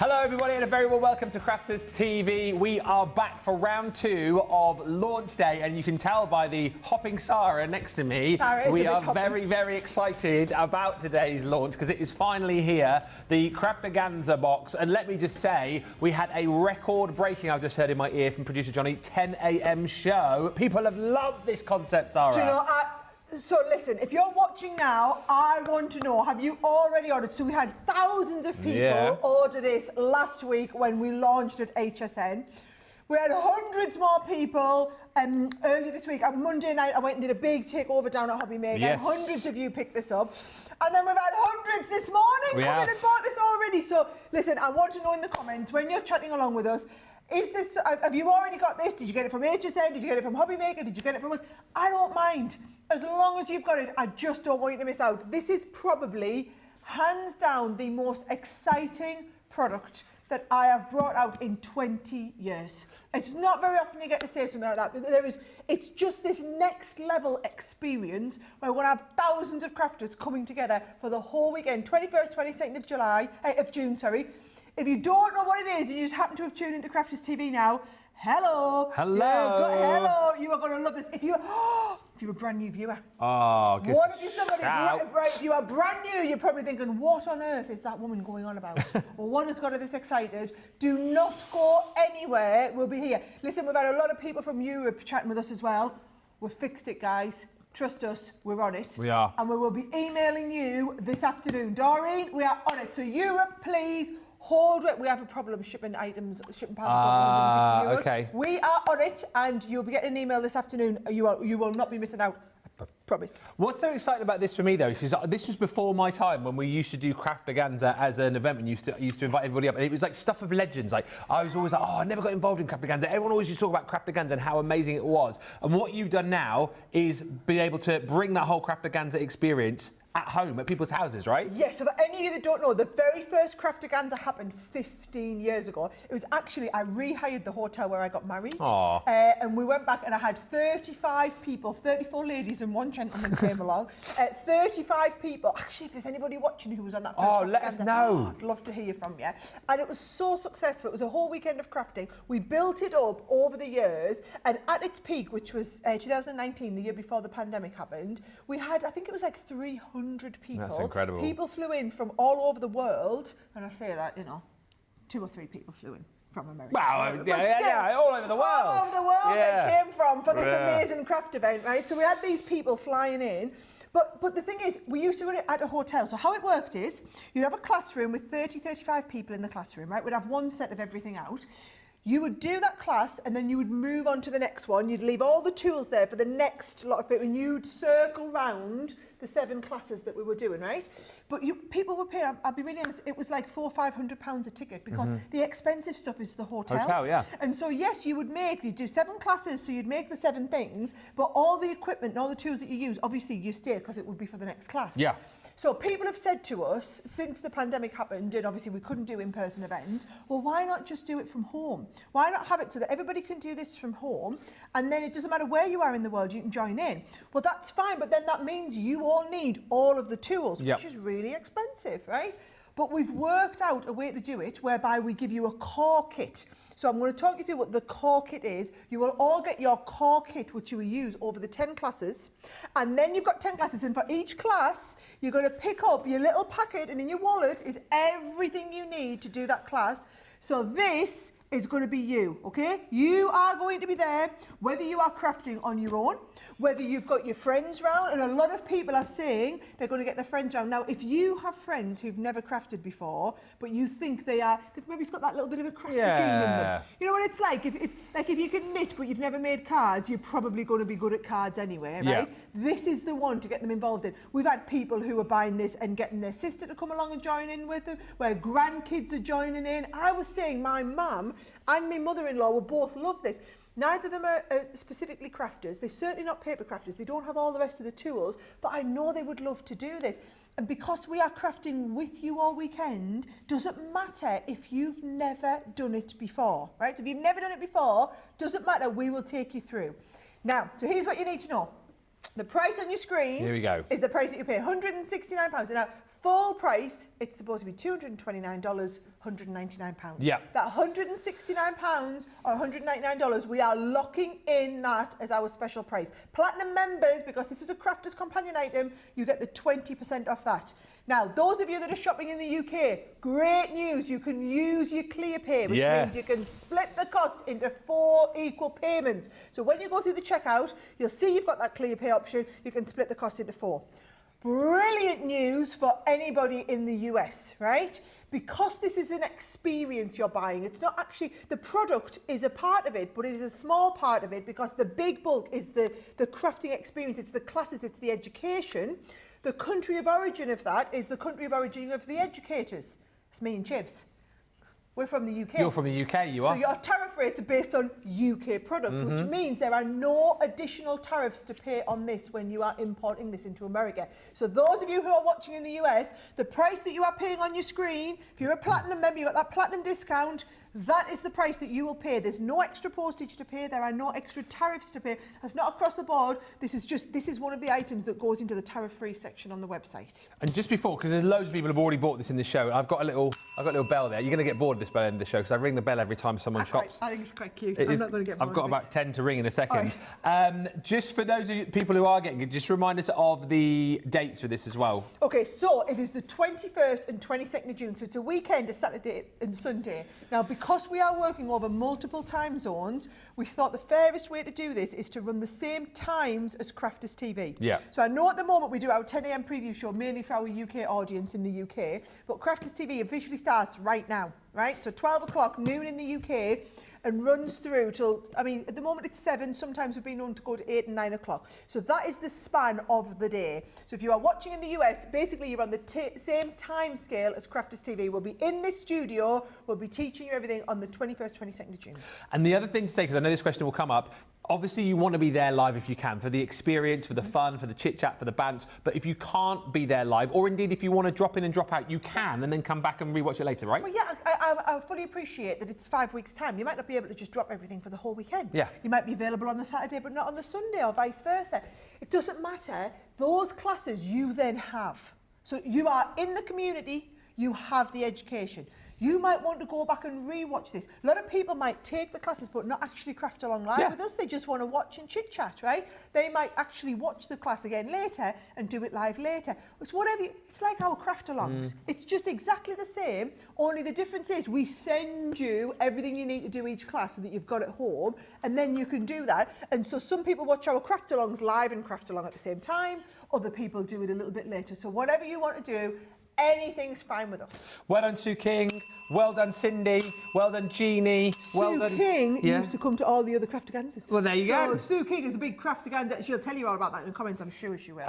Hello everybody and a very warm welcome to Crafters TV. We are back for round 2 of launch day and you can tell by the hopping Sara next to me, we are very, very excited about today's launch because it is finally here, the Craftaganza box. And let me just say, we had a record-breaking, I've just heard in my ear from producer Johnny, 10 a.m. show. People have loved this concept, Sara. Do you know, so listen, if you're watching now, I want to know, have you already ordered? So we had thousands of people order this last week when we launched at HSN. We had hundreds more people earlier this week. On Monday night, I went and did a big takeover down at Hobby Maker. Yes. Hundreds of you picked this up. And then we've had hundreds this morning come in and bought this already. So listen, I want to know in the comments, when you're chatting along with us, is this, have you already got this? Did you get it from HSN? Did you get it from Hobby Maker? Did you get it from us? I don't mind. As long as you've got it, I just don't want you to miss out. This is probably, hands down, the most exciting product that I have brought out in 20 years. It's not very often you get to say something like that, but it's just this next level experience where we're going to have thousands of crafters coming together for the whole weekend, 21st, 22nd of June, sorry. If you don't know what it is and you just happen to have tuned into Crafters TV now, hello. Hello. Hello. You are going to love this. If you're a brand new viewer. Oh, good. What if you're somebody, if you are brand new, you're probably thinking, what on earth is that woman going on about? Or what has got her this excited? Do not go anywhere. We'll be here. Listen, we've had a lot of people from Europe chatting with us as well. We've fixed it, guys. Trust us, we're on it. We are. And we will be emailing you this afternoon. Doreen, we are on it. So Europe, please. Hold it. We have a problem shipping items, shipping parcels over €150. Okay. We are on it, and you'll be getting an email this afternoon. You will not be missing out. I promise. What's so exciting about this for me though, because this was before my time when we used to do Craftaganza as an event and used to invite everybody up, and it was like stuff of legends. Like I was always like, oh, I never got involved in Craftaganza. Everyone always used to talk about Craftaganza and how amazing it was. And what you've done now is be able to bring that whole Craftaganza experience at home, at people's houses, right? Yes, so for any of you that don't know, the very first Craftaganza happened 15 years ago. It was actually, I rehired the hotel where I got married. And we went back and I had 35 people, 34 ladies and 1 gentleman came along. 35 people. Actually, if there's anybody watching who was on that first Craftaganza, let us know. I'd love to hear from you. And it was so successful. It was a whole weekend of crafting. We built it up over the years, and at its peak, which was 2019, the year before the pandemic happened, we had, I think it was like 300 people. That's incredible. People flew in from all over the world, and I say that, you know, 2 or 3 people flew in from America. Wow, yeah, all over the world. All over the world they came from for this amazing craft event, right? So we had these people flying in. But the thing is, we used to run it at a hotel. So how it worked is, you'd have a classroom with 30, 35 people in the classroom, right? We'd have one set of everything out. You would do that class and then you would move on to the next one. You'd leave all the tools there for the next lot of people and you'd circle round the 7 classes that we were doing, right? But people were paying, I'll be really honest, it was like £400 or £500 a ticket because the expensive stuff is the hotel. And so yes, you'd do 7 classes, so you'd make the 7 things, but all the equipment and all the tools that you use, obviously you stay because it would be for the next class. Yeah. So people have said to us, since the pandemic happened, and obviously we couldn't do in-person events, well, why not just do it from home? Why not have it so that everybody can do this from home, and then it doesn't matter where you are in the world, you can join in. Well, that's fine, but then that means you all need all of the tools, which is really expensive, right? But we've worked out a way to do it whereby we give you a core kit. So I'm going to talk you through what the core kit is. You will all get your core kit, which you will use over the 10 classes. And then you've got 10 classes. And for each class, you're going to pick up your little packet, and in your wallet is everything you need to do that class. So this is going to be you, okay? You are going to be there, whether you are crafting on your own, whether you've got your friends round, and a lot of people are saying they're going to get their friends round. Now, if you have friends who've never crafted before, but you think they've maybe got that little bit of a crafter gene in them. You know what it's like? If you can knit, but you've never made cards, you're probably going to be good at cards anyway, right? Yeah. This is the one to get them involved in. We've had people who are buying this and getting their sister to come along and join in with them, where grandkids are joining in. I was saying my mum and my mother-in-law will both love this. Neither of them are specifically crafters. They're certainly not paper crafters. They don't have all the rest of the tools, but I know they would love to do this. And because we are crafting with you all weekend, doesn't matter if you've never done it before, right? So if you've never done it before, doesn't matter, we will take you through. Now, so here's what you need to know. The price on your screen Here we go. is the price that you pay, £169. Now, full price, it's supposed to be $229, £199. Yeah. That £169 or $199, we are locking in that as our special price. Platinum members, because this is a Crafters Companion item, you get the 20% off that. Now, those of you that are shopping in the UK, great news. You can use your ClearPay, which means you can split the cost into 4 equal payments. So when you go through the checkout, you'll see you've got that ClearPay option. You can split the cost into 4. Brilliant news for anybody in the US, right? Because this is an experience you're buying. It's not actually, the product is a part of it, but it is a small part of it because the big bulk is the crafting experience. It's the classes, it's the education. The country of origin of that is the country of origin of the educators. It's me and Chivs. We're from the UK. You're from the UK, you are. So your tariff rates are based on UK product, which means there are no additional tariffs to pay on this when you are importing this into America. So those of you who are watching in the US, the price that you are paying on your screen, if you're a platinum member, you've got that platinum discount, that is the price that you will pay. There's no extra postage to pay. There are no extra tariffs to pay. That's not across the board. This is one of the items that goes into the tariff-free section on the website. And just before, because there's loads of people who've already bought this in the show, I've got a little bell there. You're going to get bored of this by the end of the show because I ring the bell every time someone shops. I think it's quite cute. I'm not going to get bored. I've got of about it. 10 to ring in a second. Just for those of you, people who are getting it, just remind us of the dates for this as well. Okay, so it is the 21st and 22nd of June. So it's a weekend, a Saturday and Sunday. Now, because we are working over multiple time zones, we thought the fairest way to do this is to run the same times as Crafters TV. Yeah. So I know at the moment we do our 10 a.m. preview show mainly for our UK audience in the UK, but Crafters TV officially starts right now, right? So 12 o'clock, noon in the UK, and runs through till, I mean, at the moment it's 7, sometimes we've been known to go to 8 and 9 o'clock. So that is the span of the day. So if you are watching in the US, basically you're on the same time scale as Crafters TV. We'll be in this studio, we'll be teaching you everything on the 21st, 22nd of June. And the other thing to say, because I know this question will come up, obviously you want to be there live if you can, for the experience, for the fun, for the chit-chat, for the bants, but if you can't be there live, or indeed if you want to drop in and drop out, you can, and then come back and rewatch it later, right? Well, yeah, I fully appreciate that it's 5 weeks' time. You might not be able to just drop everything for the whole weekend. Yeah. You might be available on the Saturday, but not on the Sunday, or vice versa. It doesn't matter. Those classes you then have. So you are in the community, you have the education. You might want to go back and re-watch this. A lot of people might take the classes but not actually craft along live with us. They just want to watch and chit-chat, right? They might actually watch the class again later and do it live later. It's whatever. It's like our craft-alongs. It's just exactly the same, only the difference is we send you everything you need to do each class so that you've got it home, and then you can do that. And so some people watch our craft-alongs live and craft along at the same time. Other people do it a little bit later. So whatever you want to do, anything's fine with us. Well done, Sue King. Well done, Cindy. Well done, Jeannie. Well done. Sue King used to come to all the other Craftaganzas. Well, there you go. So Sue King is a big Craftaganza. She'll tell you all about that in the comments, I'm sure she will.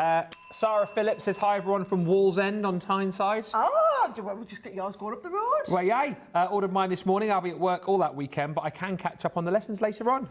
Sarah Phillips says, hi everyone from Wallsend on Tyneside. Oh, we'll just get yours going up the road. Well, yay. Ordered mine this morning. I'll be at work all that weekend, but I can catch up on the lessons later on.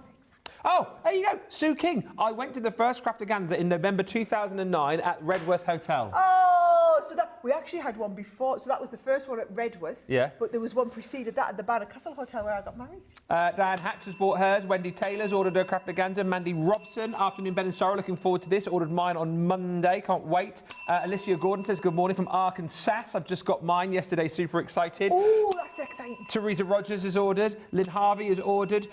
Oh, there you go. Sue King. I went to the first Craftaganza in November 2009 at Redworth Hotel. Oh, so that we actually had one before. So that was the first one at Redworth. Yeah. But there was one preceded that at the Banner Castle Hotel where I got married. Diane Hatch has bought hers. Wendy Taylor's ordered her Craftaganza. Mandy Robson, afternoon Ben and Sara, looking forward to this. Ordered mine on Monday. Can't wait. Alicia Gordon says, good morning from Arkansas. I've just got mine yesterday. Super excited. Oh, that's exciting. Teresa Rogers has ordered. Lynn Harvey has ordered.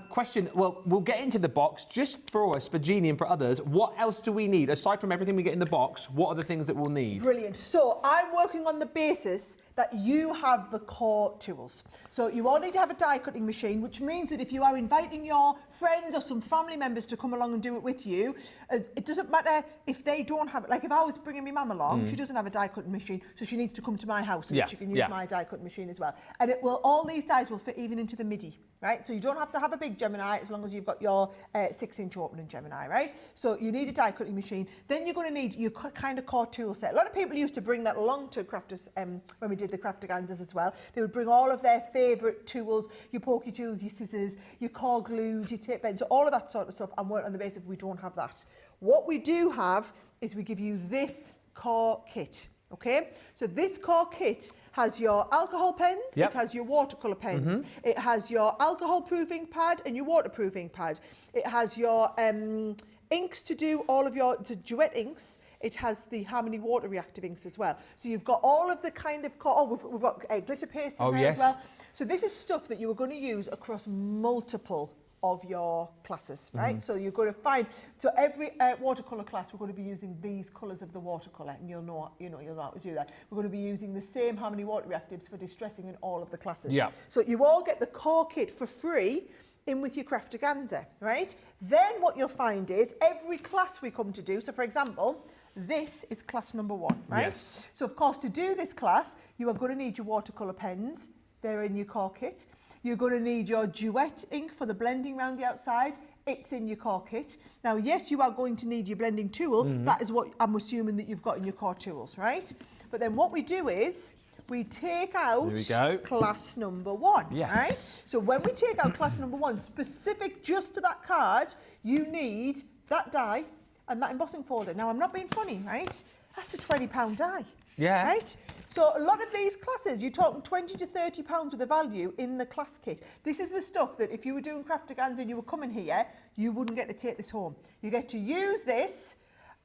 Question, well, we'll get into the box. Just for us, for Jeannie and for others, what else do we need? Aside from everything we get in the box, what are the things that we'll need? Brilliant. So I'm working on the basis that you have the core tools. So you all need to have a die cutting machine, which means that if you are inviting your friends or some family members to come along and do it with you, it doesn't matter if they don't have it. Like if I was bringing my mum along, she doesn't have a die cutting machine, so she needs to come to my house so that she can use my die cutting machine as well. And it will, all these dies will fit even into the MIDI, right? So you don't have to have a big Gemini as long as you've got your 6-inch opening Gemini, right? So you need a die cutting machine. Then you're going to need your kind of core tool set. A lot of people used to bring that along to Crafters when we did the Craftaganzas as well. They would bring all of their favourite tools, your pokey tools, your scissors, your core glues, your tape bends, all of that sort of stuff, and work on the basis we don't have that. What we do have is we give you this core kit. Okay, so this core kit has your alcohol pens, it has your watercolour pens, it has your alcohol proofing pad and your waterproofing pad, it has your inks to do all of your duet inks, it has the how many water reactive inks as well. So you've got all of the kind of, we've got glitter paste in there as well. So this is stuff that you are going to use across multiple of your classes, right? So you're going to find, so every watercolour class, we're going to be using these colours of the watercolour, and you'll know how to do that. We're going to be using the same how many water reactives for distressing in all of the classes. Yeah. So you all get the core kit for free in with your Craftaganza, right? Then what you'll find is every class we come to do, so for example, this is class number 1, right? Yes. So of course, to do this class, you are going to need your watercolour pens. They're in your core kit. You're going to need your duet ink for the blending around the outside. It's in your core kit. Now, yes, you are going to need your blending tool. That is what I'm assuming that you've got in your core tools, right? But then what we do is we take out class number 1, right? So when we take out class number 1, specific just to that card, you need that die and that embossing folder. Now, I'm not being funny, right? That's a £20 die. Yeah. Right? So a lot of these classes, you're talking £20 to £30 worth of value in the class kit. This is the stuff that if you were doing Craftaganza and you were coming here, you wouldn't get to take this home. You get to use this,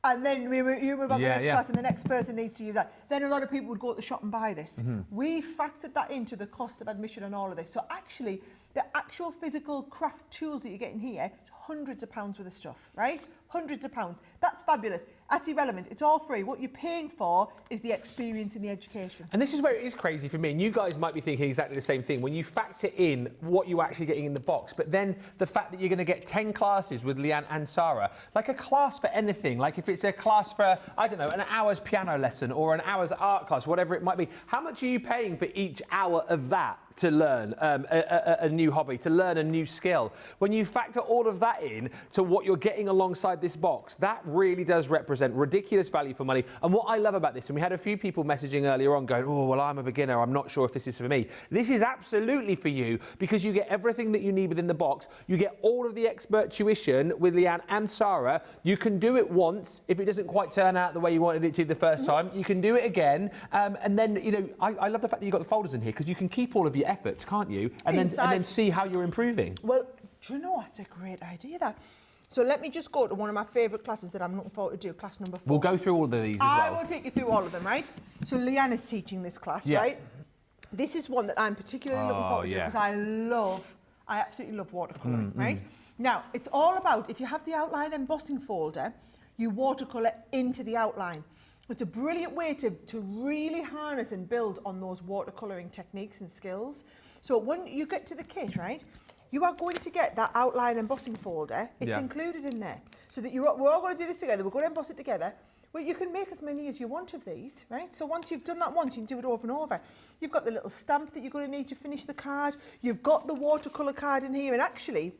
and then you move on to the next class and the next person needs to use that. Then a lot of people would go to the shop and buy this. We factored that into the cost of admission and all of this. So actually, the actual physical craft tools that you get in here, it's hundreds of pounds worth of stuff, right? Hundreds of pounds. That's fabulous. That's irrelevant. It's all free. What you're paying for is the experience and the education. And this is where it is crazy for me, and you guys might be thinking exactly the same thing, when you factor in what you're actually getting in the box, but then the fact that you're going to get 10 classes with Leanne and Sara, like a class for anything, like if it's a class for, I don't know, an hour's piano lesson or an hour's art class, whatever it might be, how much are you paying for each hour of that? To learn a new hobby, to learn a new skill. When you factor all of that in to what you're getting alongside this box, that really does represent ridiculous value for money. And what I love about this, and we had a few people messaging earlier on going, oh, well, I'm a beginner, I'm not sure if this is for me. This is absolutely for you, because you get everything that you need within the box. You get all of the expert tuition with Leanne and Sara. You can do it once. If it doesn't quite turn out the way you wanted it to the first time, you can do it again. And then, you know, I love the fact that you've got the folders in here, because you can keep all of your efforts, can't you? And then see how you're improving. Well, do you know what's a great idea, that? So let me just go to one of my favourite classes that I'm looking forward to do, class number 4. We'll go through all of these as well. I will take you through all of them, right? So Leanne is teaching this class, right? This is one that I'm particularly looking forward to, because I absolutely love watercolouring, right? Now, it's all about, if you have the outline embossing folder, you watercolour into the outline. It's a brilliant way to really harness and build on those watercolouring techniques and skills. So when you get to the kit, right, you are going to get that outline embossing folder. It's included in there. So that we're all going to do this together. We're going to emboss it together. Well, you can make as many as you want of these, right? So once you've done that once, you can do it over and over. You've got the little stamp that you're going to need to finish the card. You've got the watercolour card in here. And actually,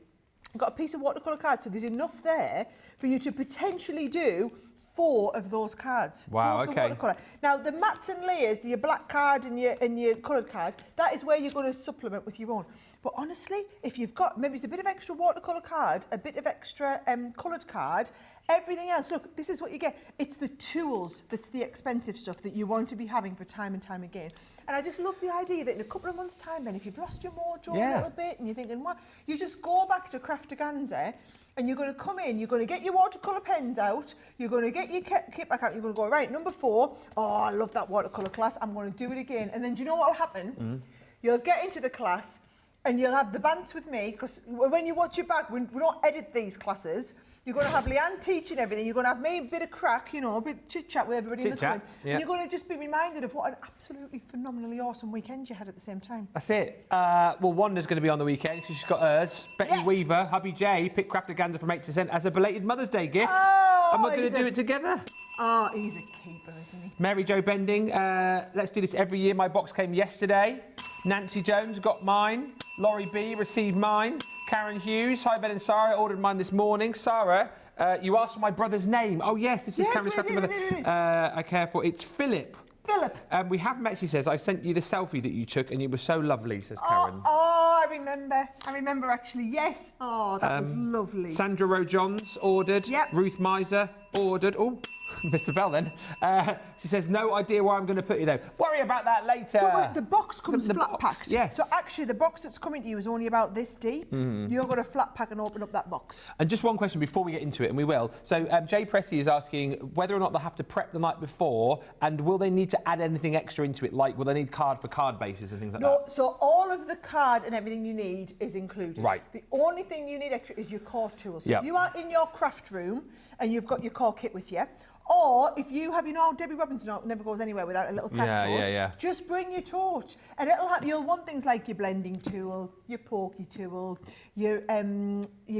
you've got a piece of watercolour card. So there's enough there for you to potentially do 4 of those cards. Wow, okay. Now, the mats and layers, your black card and your coloured card, that is where you're going to supplement with your own. But honestly, if you've got, maybe it's a bit of extra watercolour card, a bit of extra coloured card, everything else, look, this is what you get. It's the tools that's the expensive stuff that you want to be having for time and time again. And I just love the idea that in a couple of months' time, then, if you've lost your mojo a little bit and you're thinking, what, you just go back to Craftaganza and you're going to come in, you're going to get your watercolour pens out, you're going to get your kit back out, you're going to go, right, number 4, oh, I love that watercolour class, I'm going to do it again. And then do you know what will happen? You'll get into the class and you'll have the bants with me, because when you watch it back, we don't edit these classes. You're going to have Leanne teaching everything. You're going to have me a bit of crack, you know, a bit of chit-chat with everybody in the comments. And you're going to just be reminded of what an absolutely phenomenally awesome weekend you had at the same time. That's it. Well, Wanda's going to be on the weekend. She's got hers. Betty Weaver, hubby Jay, picked Craftaganza from 8 to 10 as a belated Mother's Day gift. Oh, and we're going to do it together. Oh, he's a keeper, isn't he? Mary Jo Bending, let's do this every year. My box came yesterday. Nancy Jones got mine. Laurie B received mine. Karen Hughes, hi Ben and Sara, ordered mine this morning. Sara, you asked for my brother's name. Oh yes, this is Karen's brother. I care for, it's Philip. Philip. We have met, she says, I sent you the selfie that you took and you were so lovely, says Karen. Oh, I remember actually, yes. Oh, that was lovely. Sandra Rowe Johns ordered. Ruth Miser, ordered. Oh, Mr. Bell then. She says, no idea where I'm going to put you though. Worry about that later. Don't worry, the box comes The flat box, packed. yes. So actually, the box that's coming to you is only about this deep. You're going to flat pack and open up that box. And just one question before we get into it, and we will. So Jay Pressy is asking whether or not they'll have to prep the night before, and will they need to add anything extra into it, like will they need card for card bases and things like that? So all of the card and everything you need is included. Right. The only thing you need extra is your core tools. So Yep. if you are in your craft room and you've got your core kit with you, or if you have, Debbie Robinson never goes anywhere without a little craft torch. Just bring your torch, and you'll want things like your blending tool, your pokey tool, your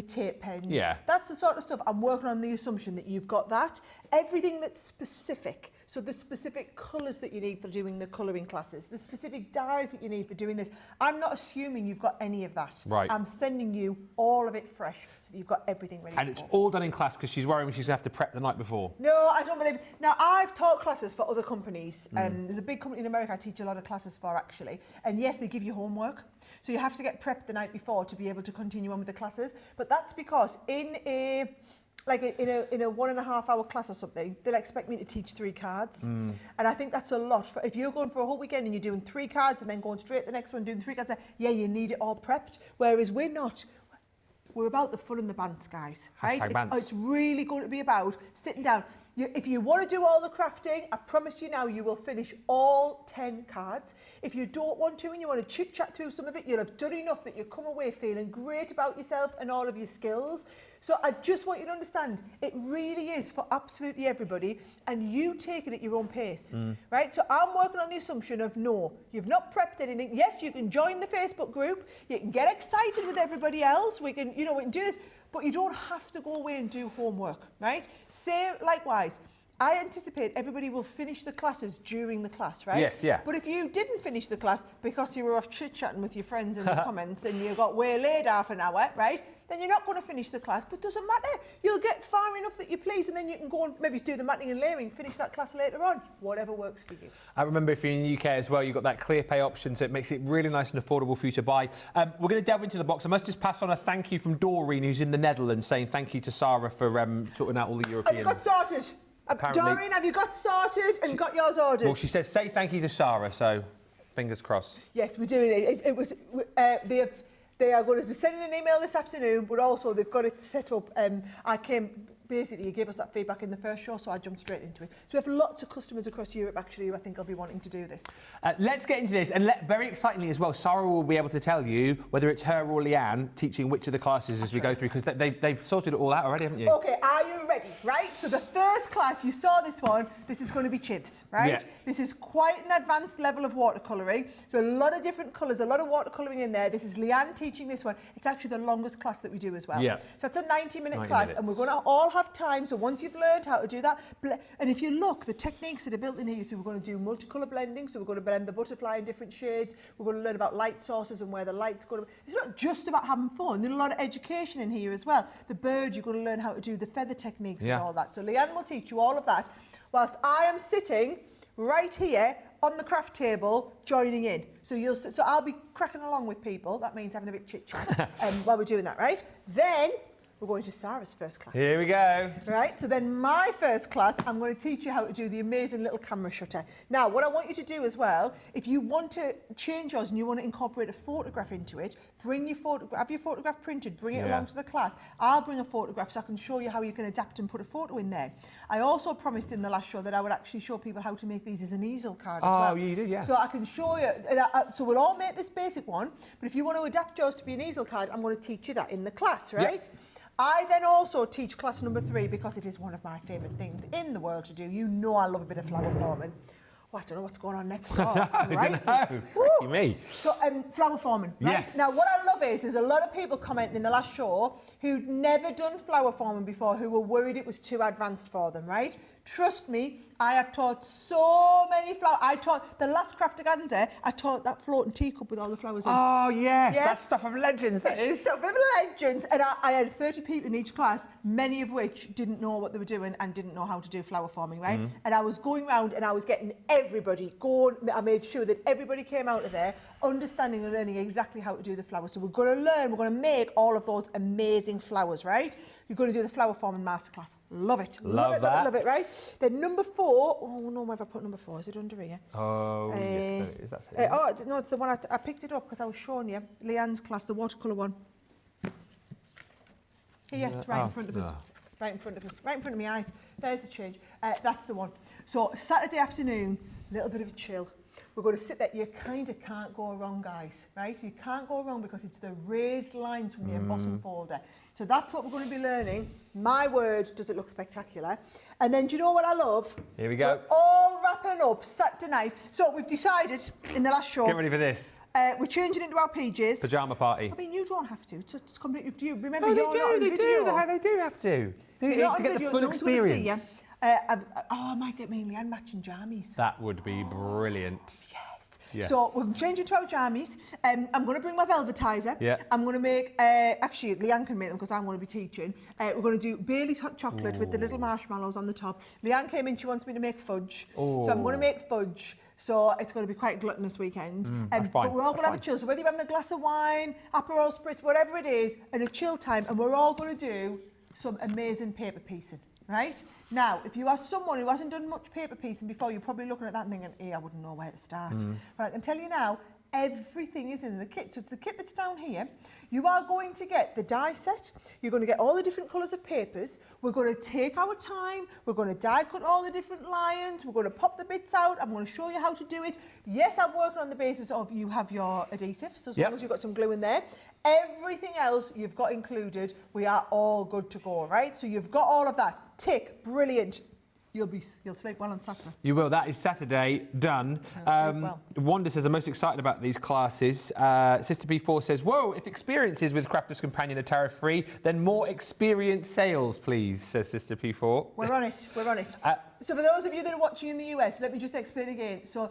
tape pens. Yeah. That's the sort of stuff. I'm working on the assumption that you've got that. Everything that's specific. So the specific colours that you need for doing the colouring classes, the specific dyes that you need for doing this. I'm not assuming you've got any of that. Right. I'm sending you all of it fresh so that you've got everything ready. And it's all done in class because she's worrying she's going to have to prep the night before. No, I don't believe. Now, I've taught classes for other companies. There's a big company in America I teach a lot of classes for, actually. And yes, they give you homework. So you have to get prepped the night before to be able to continue on with the classes. But that's because in a 1.5 hour class or something, they'll expect me to teach 3 cards. And I think that's a lot. If you're going for a whole weekend and you're doing 3 cards and then going straight to the next one doing 3 cards, yeah, you need it all prepped. Whereas we're not. We're about the fun and the bants, guys, right? It's really going to be about sitting down. If you want to do all the crafting, I promise you now, you will finish all 10 cards. If you don't want to and you want to chit-chat through some of it, you'll have done enough that you come away feeling great about yourself and all of your skills. So I just want you to understand, it really is for absolutely everybody, and you take it at your own pace, right? So I'm working on the assumption of, no, you've not prepped anything. Yes, you can join the Facebook group, you can get excited with everybody else, we can do this, but you don't have to go away and do homework, right? Say likewise. I anticipate everybody will finish the classes during the class, right? Yes, yeah. But if you didn't finish the class because you were off chit-chatting with your friends in the comments and you got waylaid half an hour, right? Then you're not going to finish the class, but it doesn't matter. You'll get far enough that you please, and then you can go and maybe do the matting and layering, finish that class later on, whatever works for you. I remember if you're in the UK as well, you've got that clear pay option, so it makes it really nice and affordable for you to buy. We're going to delve into the box. I must just pass on a thank you from Doreen, who's in the Netherlands, saying thank you to Sara for sorting out all the European... Have you got sorted? Doreen, have you got sorted and got yours ordered? Well, she says say thank you to Sara, so fingers crossed. Yes, we're doing it. They are going to be sending an email this afternoon, but also they've got it set up. Basically, you gave us that feedback in the first show, so I jumped straight into it. So we have lots of customers across Europe, actually, who I think will be wanting to do this. Let's get into this, and very excitingly as well, Sara will be able to tell you whether it's her or Leanne teaching which of the classes as we go through, because they've sorted it all out already, haven't you? Okay, are you ready? Right, so the first class, you saw this one, this is going to be chivs, right? Yeah. This is quite an advanced level of watercolouring, so a lot of different colours, a lot of watercolouring in there. This is Leanne teaching this one. It's actually the longest class that we do as well. Yeah. So it's a 90-minute class, and we're going to all have time, so once you've learned how to do that, and if you look, the techniques that are built in here, so we're going to do multicolour blending, so we're going to blend the butterfly in different shades, we're going to learn about light sources and where the light's going to... It's not just about having fun, there's a lot of education in here as well. The bird, you're going to learn how to do the feather techniques and all that. So Leanne will teach you all of that, whilst I am sitting right here on the craft table joining in. So I'll be cracking along with people. That means having a bit chit-chat while we're doing that, right? Then we're going to Sara's first class. Here we go. Right, so then my first class, I'm going to teach you how to do the amazing little camera shutter. Now, what I want you to do as well, if you want to change yours and you want to incorporate a photograph into it, bring your photograph, have your photograph printed, bring it along to the class. I'll bring a photograph so I can show you how you can adapt and put a photo in there. I also promised in the last show that I would actually show people how to make these as an easel card as well. Oh, you did, yeah. So I can show you, so we'll all make this basic one, but if you want to adapt yours to be an easel card, I'm going to teach you that in the class, right? Yep. I then also teach class number 3 because it is one of my favourite things in the world to do. You know I love a bit of flower forming. Oh, I don't know what's going on next door, right? I don't know. Me. So, flower forming, right? Yes. Now, what I love is there's a lot of people commenting in the last show who'd never done flower forming before, who were worried it was too advanced for them, right? Trust me, I have taught so many flowers. I taught the last Craftaganza, I taught that floating teacup with all the flowers in. Oh, yes, that's stuff of legends, that is. Stuff of legends. And I had 30 people in each class, many of which didn't know what they were doing and didn't know how to do flower forming, right? And I was going round and I was getting everybody going. I made sure that everybody came out of there understanding and learning exactly how to do the flowers. So we're going to learn, we're going to make all of those amazing flowers, right? You're going to do the flower forming masterclass. Love it. Love it, that. love it, right? Then number 4, oh no, where have I put number 4? Is it under here? Oh, yes, is that it? Oh, no, it's the one I picked it up because I was showing you. Leanne's class, the watercolour one. Here, it's right in front of us. Right in front of us. Right in front of my eyes. There's the change. That's the one. So Saturday afternoon, a little bit of a chill. We're going to sit there. You kind of can't go wrong, guys, right? You can't go wrong because it's the raised lines from the embossing folder. So that's what we're going to be learning. My word, does it look spectacular. And then do you know what I love? Here we go. We're all wrapping up Saturday night. So we've decided in the last show. Get ready for this. We're changing into our PJs. Pyjama party. I mean, you don't have to. It's completely up to you. Remember, Oh, you're not on video. They do have to. You're not on to get video, the full no one's gonna see you. experience. I might get me and Leanne matching jammies. That would be brilliant. Yes. So we're changing to our jammies. I'm going to bring my velvetizer. Yeah. I'm going to make, actually Leanne can make them because I'm going to be teaching. We're going to do Bailey's hot chocolate with the little marshmallows on the top. Leanne came in, she wants me to make fudge. So I'm going to make fudge. So it's going to be quite a gluttonous weekend. But we're all going to have a chill. So whether you're having a glass of wine, Aperol Spritz, whatever it is, and a chill time, and we're all going to do some amazing paper piecing. Right? Now, if you are someone who hasn't done much paper piecing before, you're probably looking at that and thinking, hey, I wouldn't know where to start. But I can tell you now, everything is in the kit. So it's the kit that's down here. You are going to get the die set. You're going to get all the different colours of papers. We're going to take our time. We're going to die cut all the different lines. We're going to pop the bits out. I'm going to show you how to do it. Yes, I'm working on the basis of you have your adhesive. So as long as you've got some glue in there. Everything else you've got included, we are all good to go, right? So you've got all of that. Tick, brilliant. You'll sleep well on Saturday. You will. That is Saturday done. Wanda says, I'm most excited about these classes. Sister P4 says, whoa, if experiences with Crafters Companion are tariff-free, then more experience sales, please, says Sister P4. We're on it. We're on it. So for those of you that are watching in the US, let me just explain again. So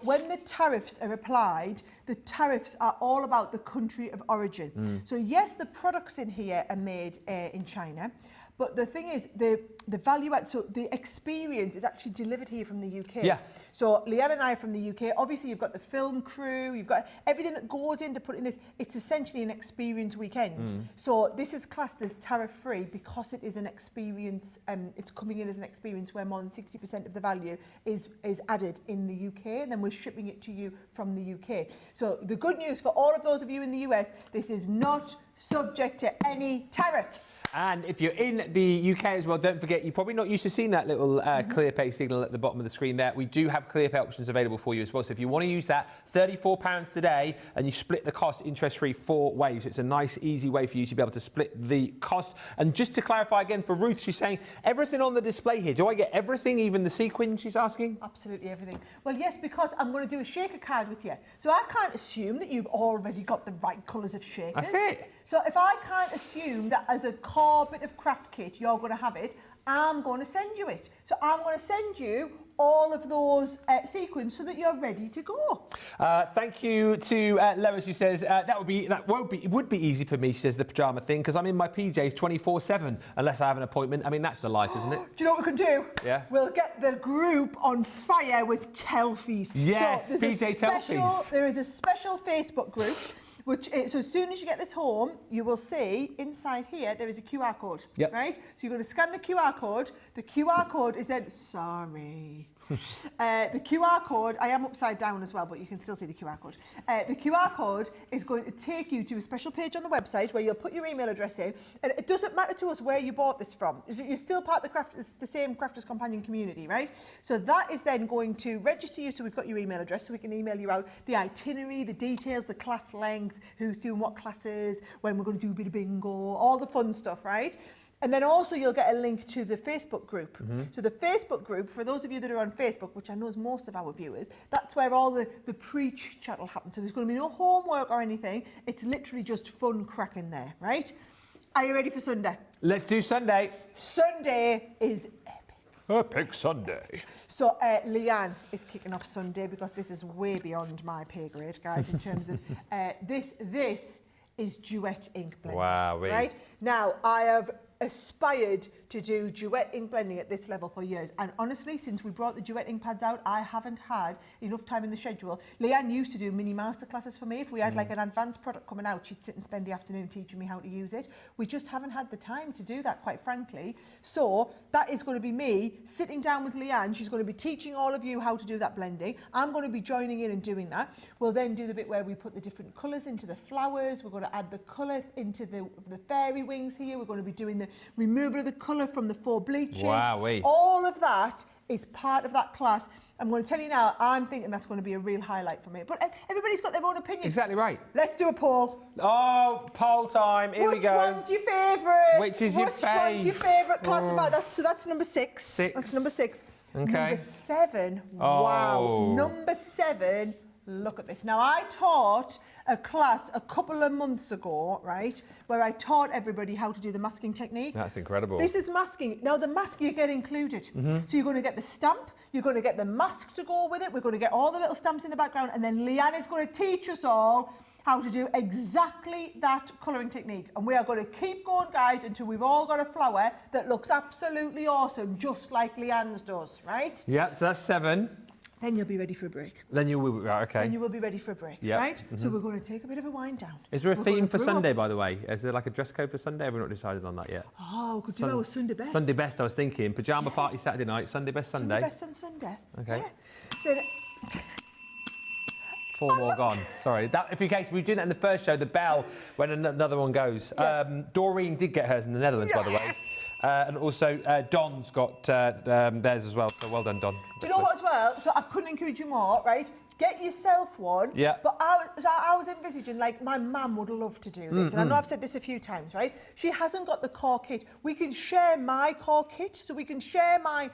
when the tariffs are applied, the tariffs are all about the country of origin. So yes, the products in here are made in China, but the thing is, the value add, so the experience is actually delivered here from the UK. Yeah. So Leanne and I are from the UK. Obviously, you've got the film crew, you've got everything that goes into putting this. It's essentially an experience weekend. So this is classed as tariff-free because it is an experience. It's coming in as an experience where more than 60% of the value is added in the UK, and then we're shipping it to you from the UK. So the good news for all of those of you in the US, this is not subject to any tariffs. And if you're in the UK as well, don't forget, you're probably not used to seeing that little ClearPay signal at the bottom of the screen there. We do have ClearPay options available for you as well. So if you want to use that, £34 today, and you split the cost interest-free 4 ways. So it's a nice, easy way for you to be able to split the cost. And just to clarify again for Ruth, she's saying, everything on the display here, do I get everything, even the sequin, she's asking? Absolutely everything. Well, yes, because I'm going to do a shaker card with you. So I can't assume that you've already got the right colours of shakers. That's it. So if I can't assume that as a core bit of craft kit, you're going to have it, I'm going to send you it. So I'm going to send you all of those sequins so that you're ready to go. Thank you to Lois, who says it would be easy for me, she says, the pyjama thing, because I'm in my PJs 24/7 unless I have an appointment. I mean, that's the life, isn't it? Do you know what we can do? Yeah. We'll get the group on fire with Telfies. Yes, so PJ Telfies. There is a special Facebook group. So as soon as you get this home, you will see inside here there is a QR code, right? So you're going to scan the QR code. The QR code is then, the QR code, I am upside down as well, but you can still see the QR code. The QR code is going to take you to a special page on the website where you'll put your email address in. And it doesn't matter to us where you bought this from. You're still part of the same Crafters Companion community, right? So that is then going to register you, so we've got your email address, so we can email you out the itinerary, the details, the class length, who's doing what classes, when we're going to do a bit of bingo, all the fun stuff, right? And then also you'll get a link to the Facebook group. So the Facebook group, for those of you that are on Facebook, which I know is most of our viewers, that's where all the pre-ch chat will happen. So there's going to be no homework or anything. It's literally just fun cracking there, right? Are you ready for Sunday? Let's do Sunday. Sunday is epic. Pick Sunday. So Leanne is kicking off Sunday because this is way beyond my pay grade, guys, in terms of this is duet ink blending. Wow. Right? Now, I have aspired to do duet ink blending at this level for years, and honestly, since we brought the duet ink pads out, I haven't had enough time in the schedule. Leanne used to do mini masterclasses for me. If we had like an advanced product coming out, she'd sit and spend the afternoon teaching me how to use it. We just haven't had the time to do that, quite frankly. So that is going to be me sitting down with Leanne. She's going to be teaching all of you how to do that blending. I'm going to be joining in and doing that. We'll then do the bit where we put the different colours into the flowers. We're going to add the colour into the fairy wings here. We're going to be doing the removal of the colour from the faux bleaching. Wow-wee. All of that is part of that class. I'm going to tell you now, I'm thinking that's going to be a real highlight for me. But everybody's got their own opinion. Exactly right. Let's do a poll. Oh, poll time. Here we go. Which one's your favourite? Which is your fave? Which one's your favourite class of art? That's number 6. 6. That's number 6. Okay. Number 7. Oh. Wow. Number 7. Look at this. Now, I taught a class a couple of months ago, right, where I taught everybody how to do the masking technique. That's incredible. This is masking. Now, the mask you get included. So you're going to get the stamp, you're going to get the mask to go with it, we're going to get all the little stamps in the background, and then Leanne is going to teach us all how to do exactly that colouring technique. And we are going to keep going, guys, until we've all got a flower that looks absolutely awesome, just like Leanne's does, right? Yeah, so that's 7. Then you'll be ready for a break. Then you will, right, okay. Then you will be ready for a break, Yep. right? So we're going to take a bit of a wind down. Is there a We're theme gonna for brew Sunday, up. by the way? Is there like a dress code for Sunday? Have we not decided on that yet? Oh, we could do our Sunday best. Sunday best, I was thinking. Pyjama party Saturday night, Sunday best Sunday. Sunday best on Sunday. Okay. Yeah. Then, 4 more gone. Sorry. That, if in case we were doing that in the first show, the bell when another one goes. Yeah. Doreen did get hers in the Netherlands, by the way. And also Don's got theirs as well. So well done, Don. do you know what as well? So I couldn't encourage you more, right? Get yourself one. Yeah. But I was envisaging, like, my mum would love to do this. And I know I've said this a few times, right? She hasn't got the core kit. We can share my core kit. So we can share my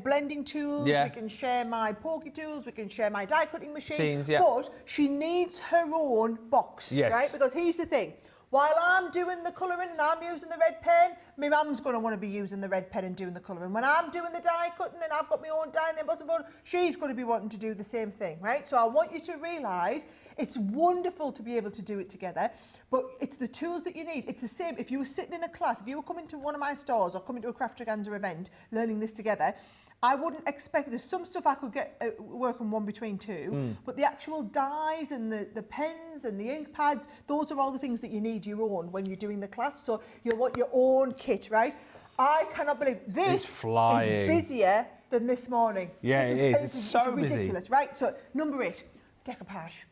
blending tools. Yeah. We can share my pokey tools. We can share my die cutting machine. Machines, yeah. But she needs her own box, Yes. right? Because here's the thing. While I'm doing the colouring and I'm using the red pen, my mum's going to want to be using the red pen and doing the colouring. When I'm doing the die cutting and I've got my own die and then bottom board, she's going to be wanting to do the same thing, right? So I want you to realise it's wonderful to be able to do it together, but it's the tools that you need. It's the same. If you were sitting in a class, if you were coming to one of my stores or coming to a Craftaganza event, learning this together, I wouldn't expect, there's some stuff I could get working one between two, but the actual dies and the pens and the ink pads, those are all the things that you need your own when you're doing the class. So you'll want your own kit, right? I cannot believe this is busier than this morning. Yeah, this it is. It's so busy. ridiculous, right? So number 8, decoupage.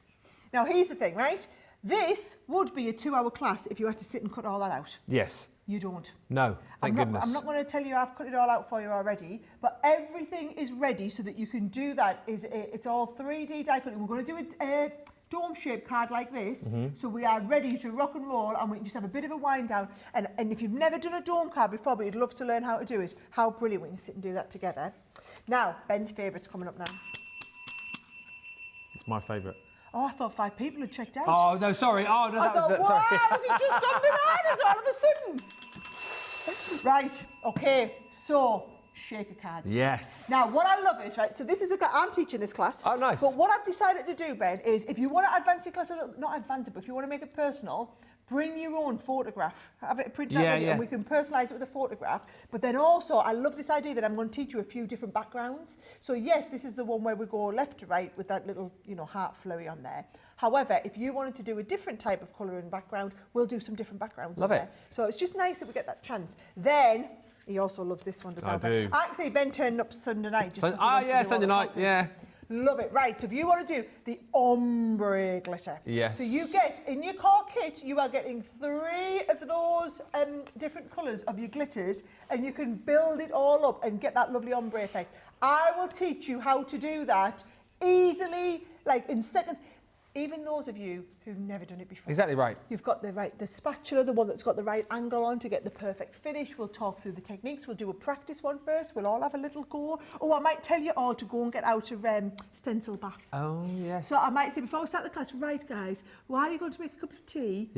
Now here's the thing, right? This would be a 2-hour class if you had to sit and cut all that out. Yes. You don't. No, thank goodness. I'm not going to tell you I've cut it all out for you already, but everything is ready so that you can do that. It's all 3D die cutting. We're going to do a dome-shaped card like this, so we are ready to rock and roll, and we can just have a bit of a wind down. And if you've never done a dome card before, but you'd love to learn how to do it, how brilliant we can sit and do that together. Now, Ben's favourite's coming up now. It's my favourite. Oh, I thought 5 people had checked out. Oh, no, sorry. Oh, no, I thought, wow, sorry. has it just gone bananas all of a sudden? Right, okay, so shaker cards. Yes. Now, what I love is, right, so this is I'm teaching this class. Oh, nice. But what I've decided to do, Ben, is if you want to advance your class a little, not advance it, but if you want to make it personal, bring your own photograph. Have it printed out ready, and we can personalise it with a photograph. But then also, I love this idea that I'm going to teach you a few different backgrounds. So yes, this is the one where we go left to right with that little, heart flurry on there. However, if you wanted to do a different type of colouring background, we'll do some different backgrounds on there. So it's just nice that we get that chance. Then, he also loves this one, does I do. Actually, Ben turned up Sunday night. Sunday night, yeah. Love it. Right, so if you want to do the ombre glitter. Yes. So you get, in your core kit, you are getting 3 of those different colours of your glitters, and you can build it all up and get that lovely ombre effect. I will teach you how to do that easily, like in seconds. Even those of you who've never done it before. Exactly right. You've got the spatula, the one that's got the right angle on to get the perfect finish. We'll talk through the techniques. We'll do a practice one first. We'll all have a little go. Oh, I might tell you all to go and get out a stencil bath. Oh, yes. So I might say, before we start the class, right, guys, while you're going to make a cup of tea,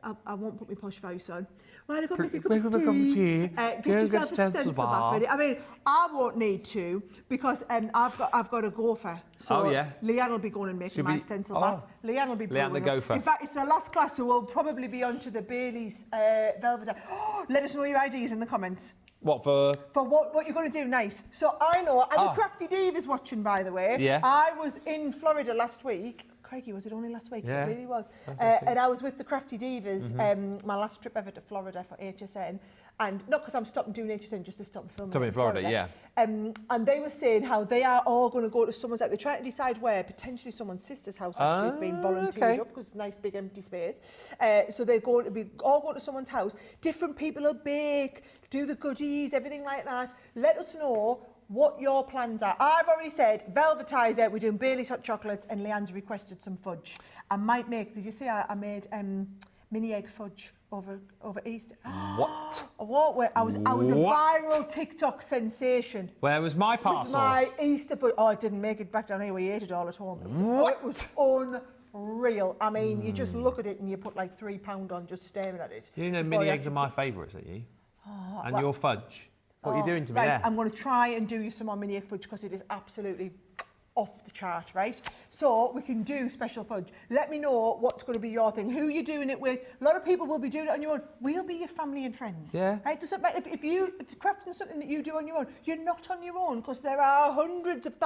I won't put my posh voice on. Right, I've got to make a cup of tea. Get yourself a stencil bath ready. I mean, I won't need to because I've got a gopher. So Leanne will be going and making my stencil bath. Leanne will be Leanne the gopher. In fact, it's the last class, so we'll probably be on to the Bailey's velvet. Let us know your ideas in the comments. What for? For what you're going to do nice. So I know, and the Crafty Davies watching, by the way. Yeah. I was in Florida last week. Craigie, was it only last week? Yeah. It really was. And I was with the Crafty Davies, my last trip ever to Florida for HSN. And not because I'm stopping doing HSN, just to stop filming in Florida. Yeah. And they were saying how they are all going to go to someone's, like they're trying to decide where, potentially someone's sister's house actually has been volunteered up because it's a nice big empty space. So they're going to be all going to someone's house. Different people will bake, do the goodies, everything like that. Let us know what your plans are. I've already said velvetizer, we're doing Bailey's hot chocolates, and Leanne's requested some fudge. I might make, did you see I made mini egg fudge over Easter? What? What? I was a viral TikTok sensation. Where was my parcel? With my Easter fudge. Oh, I didn't make it back down here, we ate it all at home. It was unreal. I mean, you just look at it and you put like £3 on just staring at it. You know, mini eggs are my favourites, are you? And your fudge. What are you doing to me there? I'm going to try and do you some more mini egg fudge because it is absolutely off the chart, right? So we can do special fudge. Let me know what's going to be your thing, who you're doing it with. A lot of people will be doing it on your own. We'll be your family and friends. Yeah. Right? Doesn't matter if crafting something that you do on your own, you're not on your own because there are hundreds if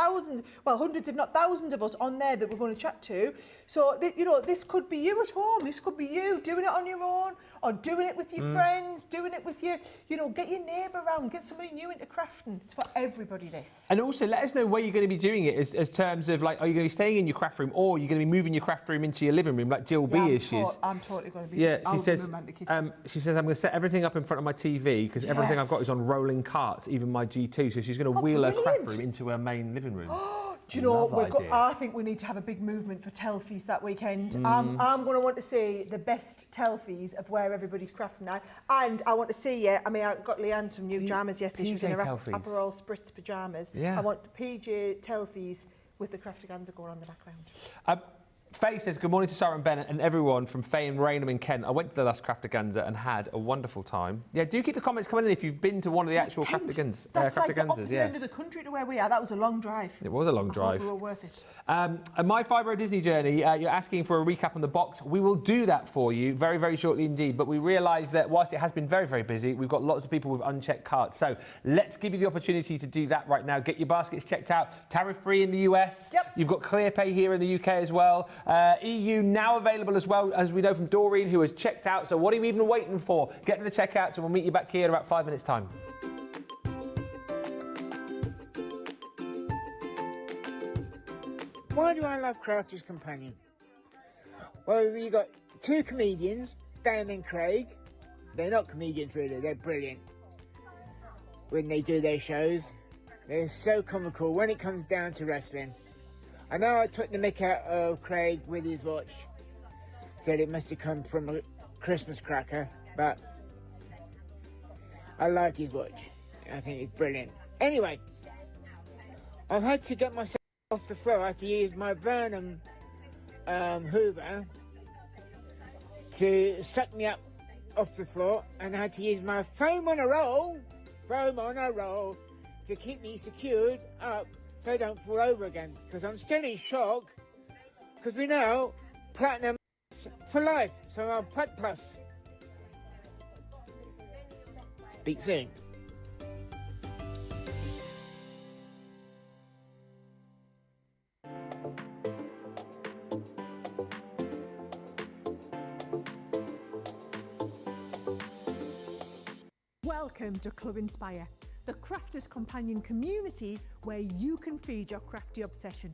not thousands of us on there that we're going to chat to. So you know, this could be you at home. This could be you doing it on your own or doing it with your friends, doing it with your, you know, get your neighbour around, get somebody new into crafting. It's for everybody, this. And also let us know where you're going to be doing it as terms of like, are you going to be staying in your craft room or are you going to be moving your craft room into your living room like Jill B is? I'm totally going to be. Yeah, she says I'm going to set everything up in front of my TV because everything I've got is on rolling carts, even my G2. So she's going to wheel her craft room into her main living room. Do you know, I think we need to have a big movement for telfies that weekend. I'm going to want to see the best telfies of where everybody's crafting now. And I want to see, I mean, I got Leanne some new pyjamas yesterday. She was in her Aperol Spritz pyjamas. Yeah. I want PJ telfies with the Craftaganza going on in the background. Faye says, good morning to Sara and Ben and everyone from Faye and Raynham in Kent. I went to the last Craftaganza and had a wonderful time. Yeah, do keep the comments coming in if you've been to one of the actual Craftaganzas. That's like the opposite end of the country to where we are. That was a long drive. It was a long drive. I hope we were worth it. And my Fibro Disney journey, you're asking for a recap on the box. We will do that for you very, very shortly indeed. But we realise that whilst it has been very, very busy, we've got lots of people with unchecked carts. So let's give you the opportunity to do that right now. Get your baskets checked out. Tariff-free in the US. Yep. You've got ClearPay here in the UK as well. EU now available as well, as we know from Doreen, who has checked out. So what are you even waiting for? Get to the checkout, and we'll meet you back here in about 5 minutes' time. Why do I love Crafter's Companion? Well, we got two comedians, Dan and Craig. They're not comedians really, they're brilliant when they do their shows. They're so comical when it comes down to wrestling. I know I took the mick out of Craig with his watch. Said it must have come from a Christmas cracker, but I like his watch. I think it's brilliant. Anyway, I've had to get myself off the floor. I had to use my Burnham Hoover to suck me up off the floor, and I had to use my foam on a roll to keep me secured up so I don't fall over again, because I'm still in shock, because we know platinum for life, so I'm Plat Plus. Speak soon. Welcome to Club Inspire, the Crafters Companion community where you can feed your crafty obsession.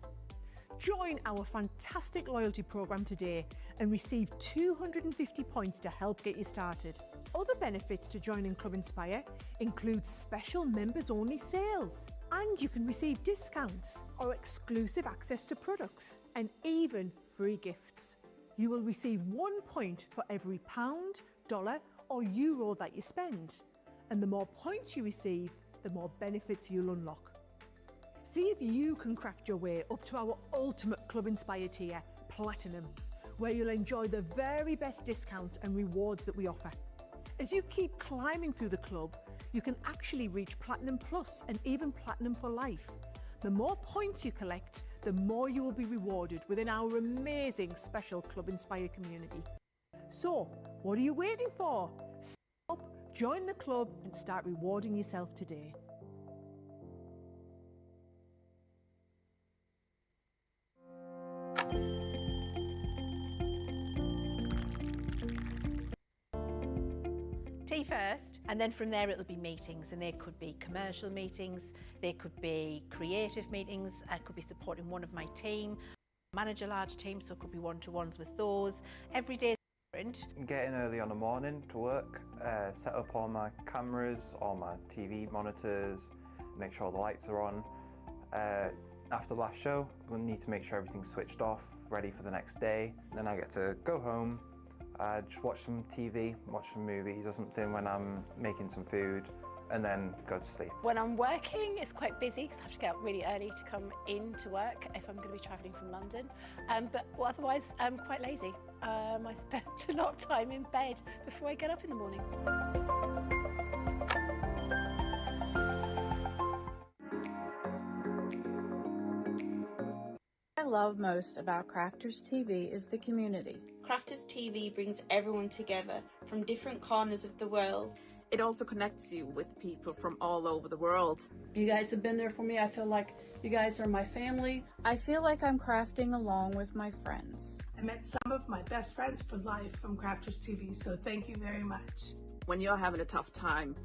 Join our fantastic loyalty program today and receive 250 points to help get you started. Other benefits to joining Club Inspire include special members-only sales, and you can receive discounts or exclusive access to products, and even free gifts. You will receive 1 point for every pound, dollar or euro that you spend. And the more points you receive, the more benefits you'll unlock. See if you can craft your way up to our ultimate Club Inspire tier, Platinum, where you'll enjoy the very best discounts and rewards that we offer. As you keep climbing through the club, you can actually reach Platinum Plus and even Platinum for life. The more points you collect, the more you will be rewarded within our amazing special Club Inspire community. So, what are you waiting for? Sign up, join the club and start rewarding yourself today. Tea first, and then from there it'll be meetings, and there could be commercial meetings, there could be creative meetings, I could be supporting one of my team, manage a large team, so it could be one-to-ones with those. Every day is different. Getting early on the morning to work, set up all my cameras, all my TV monitors, make sure all the lights are on. After the last show, we'll need to make sure everything's switched off, ready for the next day. Then I get to go home, just watch some TV, watch some movies or something when I'm making some food, and then go to sleep. When I'm working, it's quite busy because I have to get up really early to come into work if I'm going to be travelling from London. But otherwise, I'm quite lazy. I spend a lot of time in bed before I get up in the morning. What I love most about Crafters TV is the community. Crafters TV brings everyone together from different corners of the world. It also connects you with people from all over the world. You guys have been there for me. I feel like you guys are my family. I feel like I'm crafting along with my friends. I met some of my best friends for life from Crafters TV, so thank you very much. When you're having a tough time,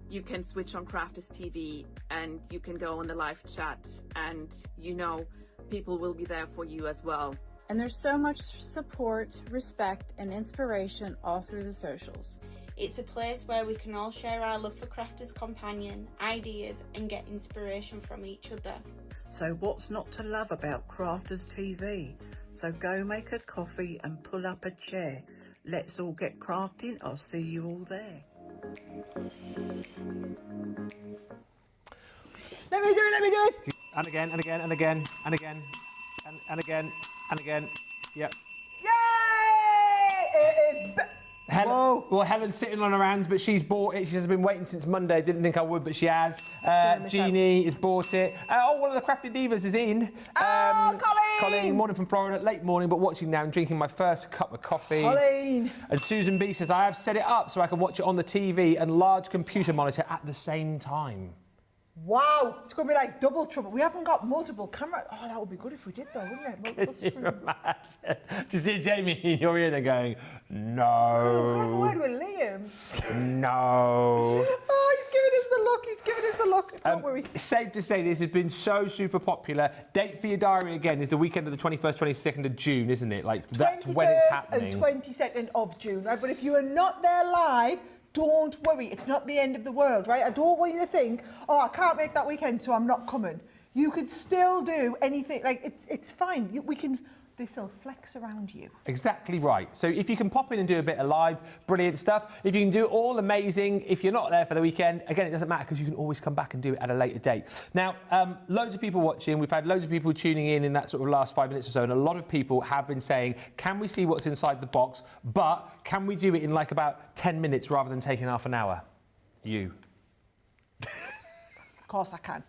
you can switch on Crafters TV and you can go on the live chat, and you know people will be there for you as well. And there's so much support, respect, and inspiration all through the socials. It's a place where we can all share our love for Crafters Companion, ideas, and get inspiration from each other. So what's not to love about Crafters TV? So go make a coffee and pull up a chair. Let's all get crafting. I'll see you all there. Let me do it, let me do it! And again, and again, and again, and again, and again, and again. Yep. Yay! It is... Helen's sitting on her hands, but she's bought it. She has been waiting since Monday. Didn't think I would, but she has. Jeannie has bought it. One of the Crafty Divas is in. Colleen, morning from Florida, late morning, but watching now and drinking my first cup of coffee. Colleen. And Susan B says, I have set it up so I can watch it on the TV and large computer monitor at the same time. Wow, it's going to be like double trouble. We haven't got multiple cameras. Oh, that would be good if we did though, wouldn't it? Multiple screens. To see Jamie in your ear and going, no. Oh, can I have a word with Liam? No. Oh, he's giving us the look. He's giving us the look. Don't worry. It's safe to say this has been so super popular. Date for your diary again is the weekend of the 21st, 22nd of June, isn't it? Like, that's when it's happening. And 22nd of June, right? But if you are not there live, don't worry, it's not the end of the world, right? I don't want you to think, oh, I can't make that weekend, so I'm not coming. You could still do anything, like, it's fine. This will flex around you. Exactly right. So if you can pop in and do a bit of live, brilliant stuff. If you can do it all, amazing. If you're not there for the weekend, again, it doesn't matter because you can always come back and do it at a later date. Now, loads of people watching. We've had loads of people tuning in that sort of last 5 minutes or so, and a lot of people have been saying, can we see what's inside the box, but can we do it in like about 10 minutes rather than taking half an hour? You. Of course I can.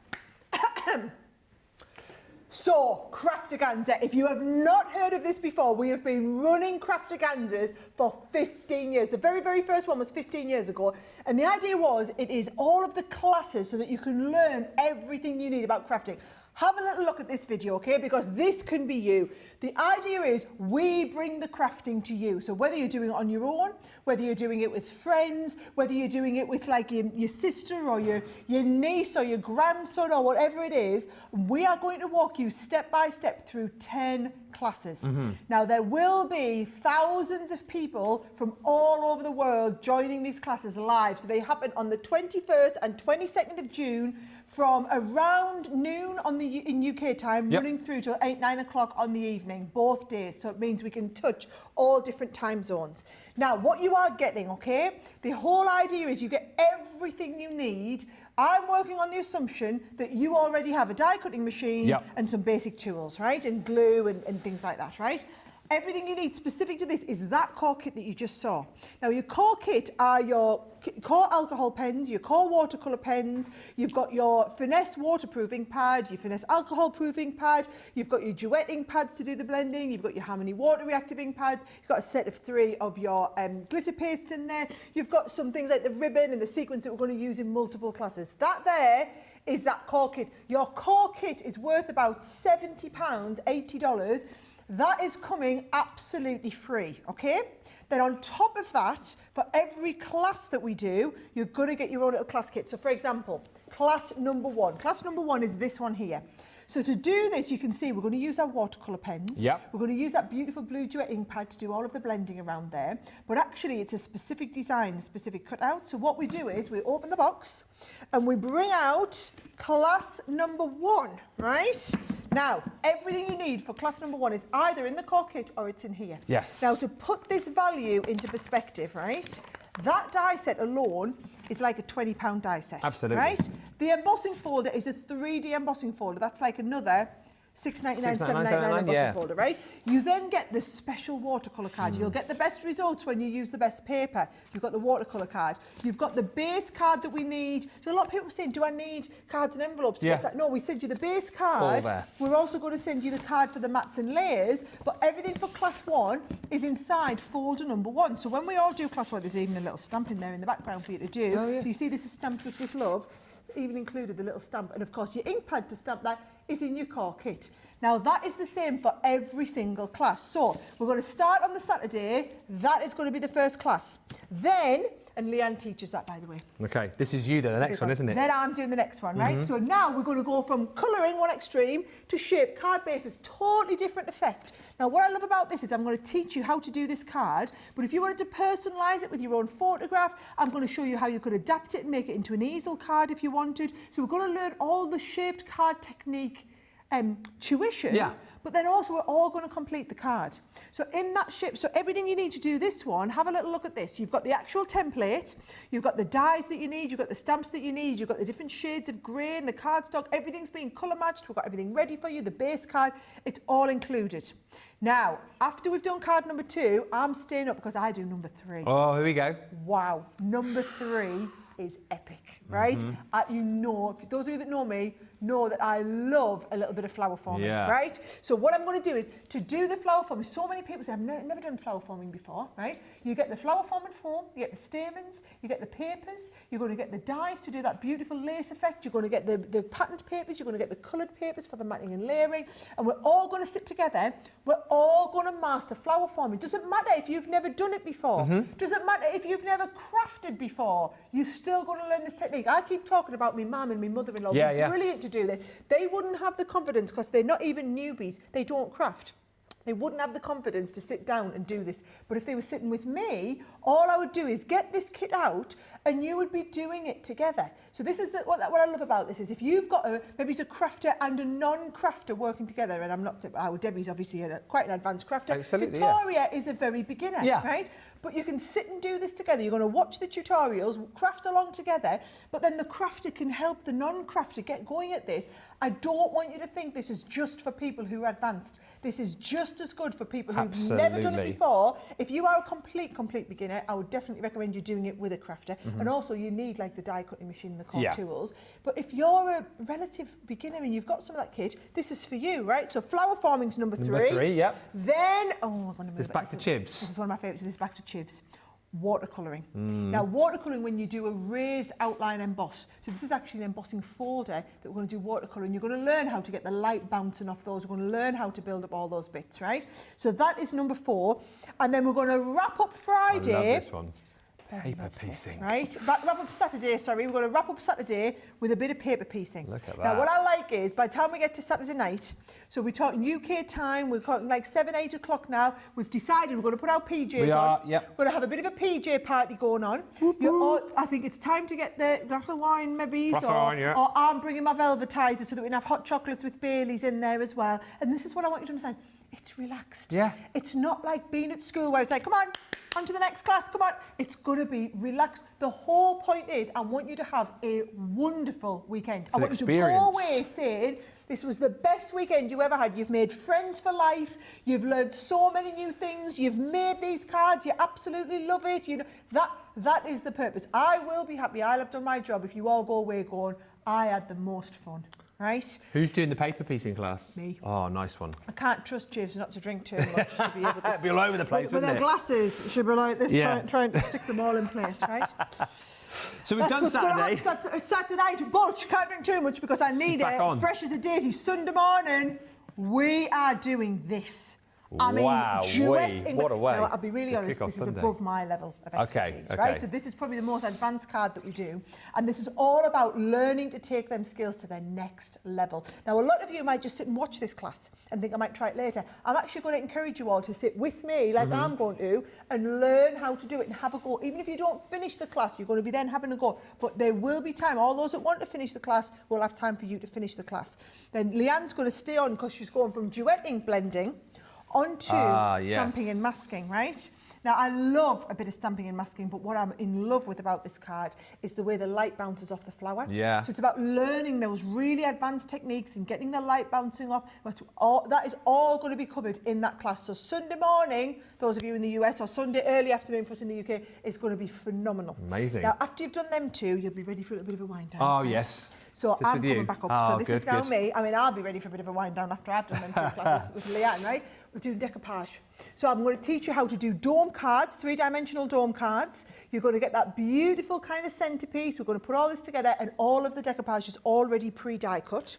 So, Craftaganza, if you have not heard of this before, we have been running Craftaganzas for 15 years. The very, very first one was 15 years ago. And the idea was, it is all of the classes so that you can learn everything you need about crafting. Have a little look at this video, okay? Because this can be you. The idea is we bring the crafting to you. So whether you're doing it on your own, whether you're doing it with friends, whether you're doing it with like your sister or your niece or your grandson or whatever it is, we are going to walk you step by step through 10 classes. Now there will be thousands of people from all over the world joining these classes live. So they happen on the 21st and 22nd of June from around noon in UK time, running through till 8-9 o'clock on the evening, both days. So it means we can touch all different time zones. Now, what you are getting, okay, the whole idea is you get everything you need. I'm working on the assumption that you already have a die cutting machine and some basic tools, right? And glue and things like that, right? Everything you need specific to this is that core kit that you just saw. Now your core kit are your core alcohol pens, your core watercolour pens, you've got your finesse waterproofing pad, your finesse alcohol proofing pad, you've got your duetting pads to do the blending, you've got your Harmony water reactiving pads, you've got a set of 3 of your glitter pastes in there, you've got some things like the ribbon and the sequins that we're going to use in multiple classes. That there is that core kit. Your core kit is worth about £70, $80. That is coming absolutely free, okay? Then on top of that, for every class that we do, you're going to get your own little class kit. So for example, class number 1. Class number 1 is this one here. So to do this, you can see we're going to use our watercolour pens. Yep. We're going to use that beautiful blue duet ink pad to do all of the blending around there. But actually, it's a specific design, a specific cutout. So what we do is we open the box and we bring out class number 1, right? Now, everything you need for class number 1 is either in the core kit or it's in here. Yes. Now, to put this value into perspective, right? That die set alone is like a £20 die set. Absolutely. Right? The embossing folder is a 3D embossing folder. That's like another £6.99, £7.99 embossing folder, right? You then get the special watercolour card. You'll get the best results when you use the best paper. You've got the watercolour card. You've got the base card that we need. So a lot of people are saying, do I need cards and envelopes to get that? No, we send you the base card. We're also going to send you the card for the mats and layers, but everything for class 1 is inside folder number 1. So when we all do class 1, there's even a little stamp in there in the background for you to do. So you see this is stamped with love. Even included the little stamp, and of course your ink pad to stamp that is in your core kit. Now that is the same for every single class. So we're going to start on the Saturday. That is going to be the first class. Then, and Leanne teaches that, by the way. Okay, this is you then, the next one, isn't it? Then I'm doing the next one, right? So now we're going to go from colouring one extreme to shape card bases, totally different effect. Now what I love about this is I'm going to teach you how to do this card, but if you wanted to personalise it with your own photograph, I'm going to show you how you could adapt it and make it into an easel card if you wanted. So we're going to learn all the shaped card technique tuition, but then also we're all going to complete the card. So in that shape, so everything you need to do this one, have a little look at this. You've got the actual template, you've got the dies that you need, you've got the stamps that you need, you've got the different shades of grey and the cardstock, everything's being colour matched, we've got everything ready for you, the base card, it's all included. Now, after we've done card number 2, I'm staying up because I do number 3. Oh, here we go. Wow, number 3 is epic, right? You know, for those of you that know me, know that I love a little bit of flower forming, right? So what I'm going to do is, to do the flower forming, so many people say, I've never done flower forming before, right? You get the flower forming foam, you get the stamens, you get the papers, you're going to get the dies to do that beautiful lace effect, you're going to get the patterned papers, you're going to get the coloured papers for the matting and layering, and we're all going to sit together, we're all going to master flower forming. Doesn't matter if you've never done it before, doesn't matter if you've never crafted before, you're still going to learn this technique. I keep talking about my mum and my mother-in-law, brilliant to do this. They wouldn't have the confidence because they're not even newbies. They don't craft. They wouldn't have the confidence to sit down and do this. But if they were sitting with me, all I would do is get this kit out and you would be doing it together. So this is what I love about this is if you've got maybe it's a crafter and a non-crafter working together, and I'm not, Debbie's obviously quite an advanced crafter. Absolutely, Victoria is a very beginner, right? But you can sit and do this together. You're going to watch the tutorials, craft along together, but then the crafter can help the non-crafter get going at this. I don't want you to think this is just for people who are advanced. This is just as good for people who've never done it before. If you are a complete beginner, I would definitely recommend you doing it with a crafter. And also you need like the die cutting machine and the core tools. But if you're a relative beginner and you've got some of that kit, this is for you, right? So flower forming's number 3. Number 3, Then, I'm going to move this back to chivs. This is one of my favourites, this is back to chivs. Watercolouring. Now watercolouring when you do a raised outline emboss. So this is actually an embossing folder that we're going to do watercolouring. You're going to learn how to get the light bouncing off those. We're going to learn how to build up all those bits, right? So that is number 4. And then we're going to wrap up Friday. I love this one. Paper piecing. Right? Wrap up Saturday, sorry. We're going to wrap up Saturday with a bit of paper piecing. Look at that. Now, what I like is, by the time we get to Saturday night, so we're talking UK time, we're talking like 7, 8 o'clock now, we've decided we're going to put our PJs on. We're going to have a bit of a PJ party going on. I think it's time to get the glass of wine, maybe, or I'm bringing my velvetizers so that we can have hot chocolates with Baileys in there as well. And this is what I want you to understand. it's relaxed. Yeah. It's not like being at school where it's like, come on to the next class, come on. It's going to be relaxed. The whole point is I want you to have a wonderful weekend. I want you to go away saying, this was the best weekend you ever had. You've made friends for life. You've learned so many new things. You've made these cards. You absolutely love it. You know, that is the purpose. I will be happy. I'll have done my job if you all go away going, I had the most fun. Right? Who's doing the paper piecing class? Me. Oh, nice one. I can't trust Jivs not to drink too much to be able to... It'd be all over the place, with wouldn't their glasses, she'll be like this, trying to stick them all in place, right? So we've done Saturday. Saturday night, but you can't drink too much because I need it fresh as a daisy. Sunday morning, we are doing this. I mean, duet. What a way. Now, I'll be really honest, this is above my level of expertise, right? So this is probably the most advanced card that we do. And this is all about learning to take them skills to their next level. Now, a lot of you might just sit and watch this class and think I might try it later. I'm actually going to encourage you all to sit with me, like I'm going to, and learn how to do it and have a go. Even if you don't finish the class, you're going to be then having a go. But there will be time. All those that want to finish the class will have time for you to finish the class. Then Leanne's going to stay on because she's going from duetting, blending, onto stamping and masking, right? Now, I love a bit of stamping and masking, but what I'm in love with about this card is the way the light bounces off the flower. Yeah. So it's about learning those really advanced techniques and getting the light bouncing off. That is all going to be covered in that class. So Sunday morning, those of you in the US, or Sunday early afternoon for us in the UK, is going to be phenomenal. Amazing. Now, after you've done them two, you'll be ready for a little bit of a wind down. Oh, yes. So Just I'm with you. coming back up. Oh, so this is now good. me. I mean, I'll be ready for a bit of a wind down after I've done them two classes with Leanne, right? We're doing decoupage. So I'm going to teach you how to do dome cards, three-dimensional dome cards. You're going to get that beautiful kind of centerpiece. We're going to put all this together, and all of the decoupage is already pre-die cut.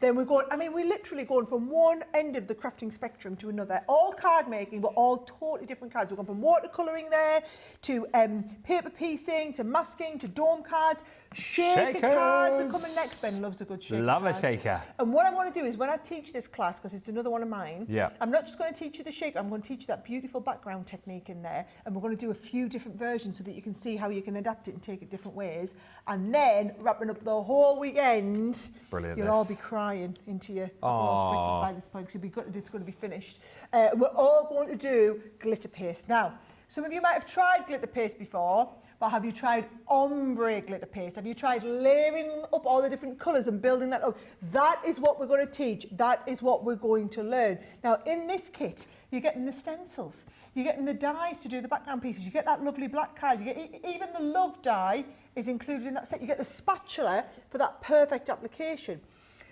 Then we're going, I mean, we're literally going from one end of the crafting spectrum to another. All card making, but all totally different cards. We're going from watercolouring there to paper piecing, to masking, to dome cards. Shaker cards are coming next. Ben loves a good shaker Love card. a shaker. And what I want to do is when I teach this class, because it's another one of mine, I'm not just going to teach you the shaker, I'm going to teach you that beautiful background technique in there, and we're going to do a few different versions so that you can see how you can adapt it and take it different ways. And then, wrapping up the whole weekend, you'll all be crying into your spritzes by this point, because it's going to be finished. We're all going to do glitter paste. Now, some of you might have tried glitter paste before, but have you tried ombre glitter paste? Have you tried layering up all the different colours and building that up? That is what we're going to teach. That is what we're going to learn. Now, in this kit, you're getting the stencils. You're getting the dies to do the background pieces. You get that lovely black card. You get even the love die is included in that set. You get the spatula for that perfect application.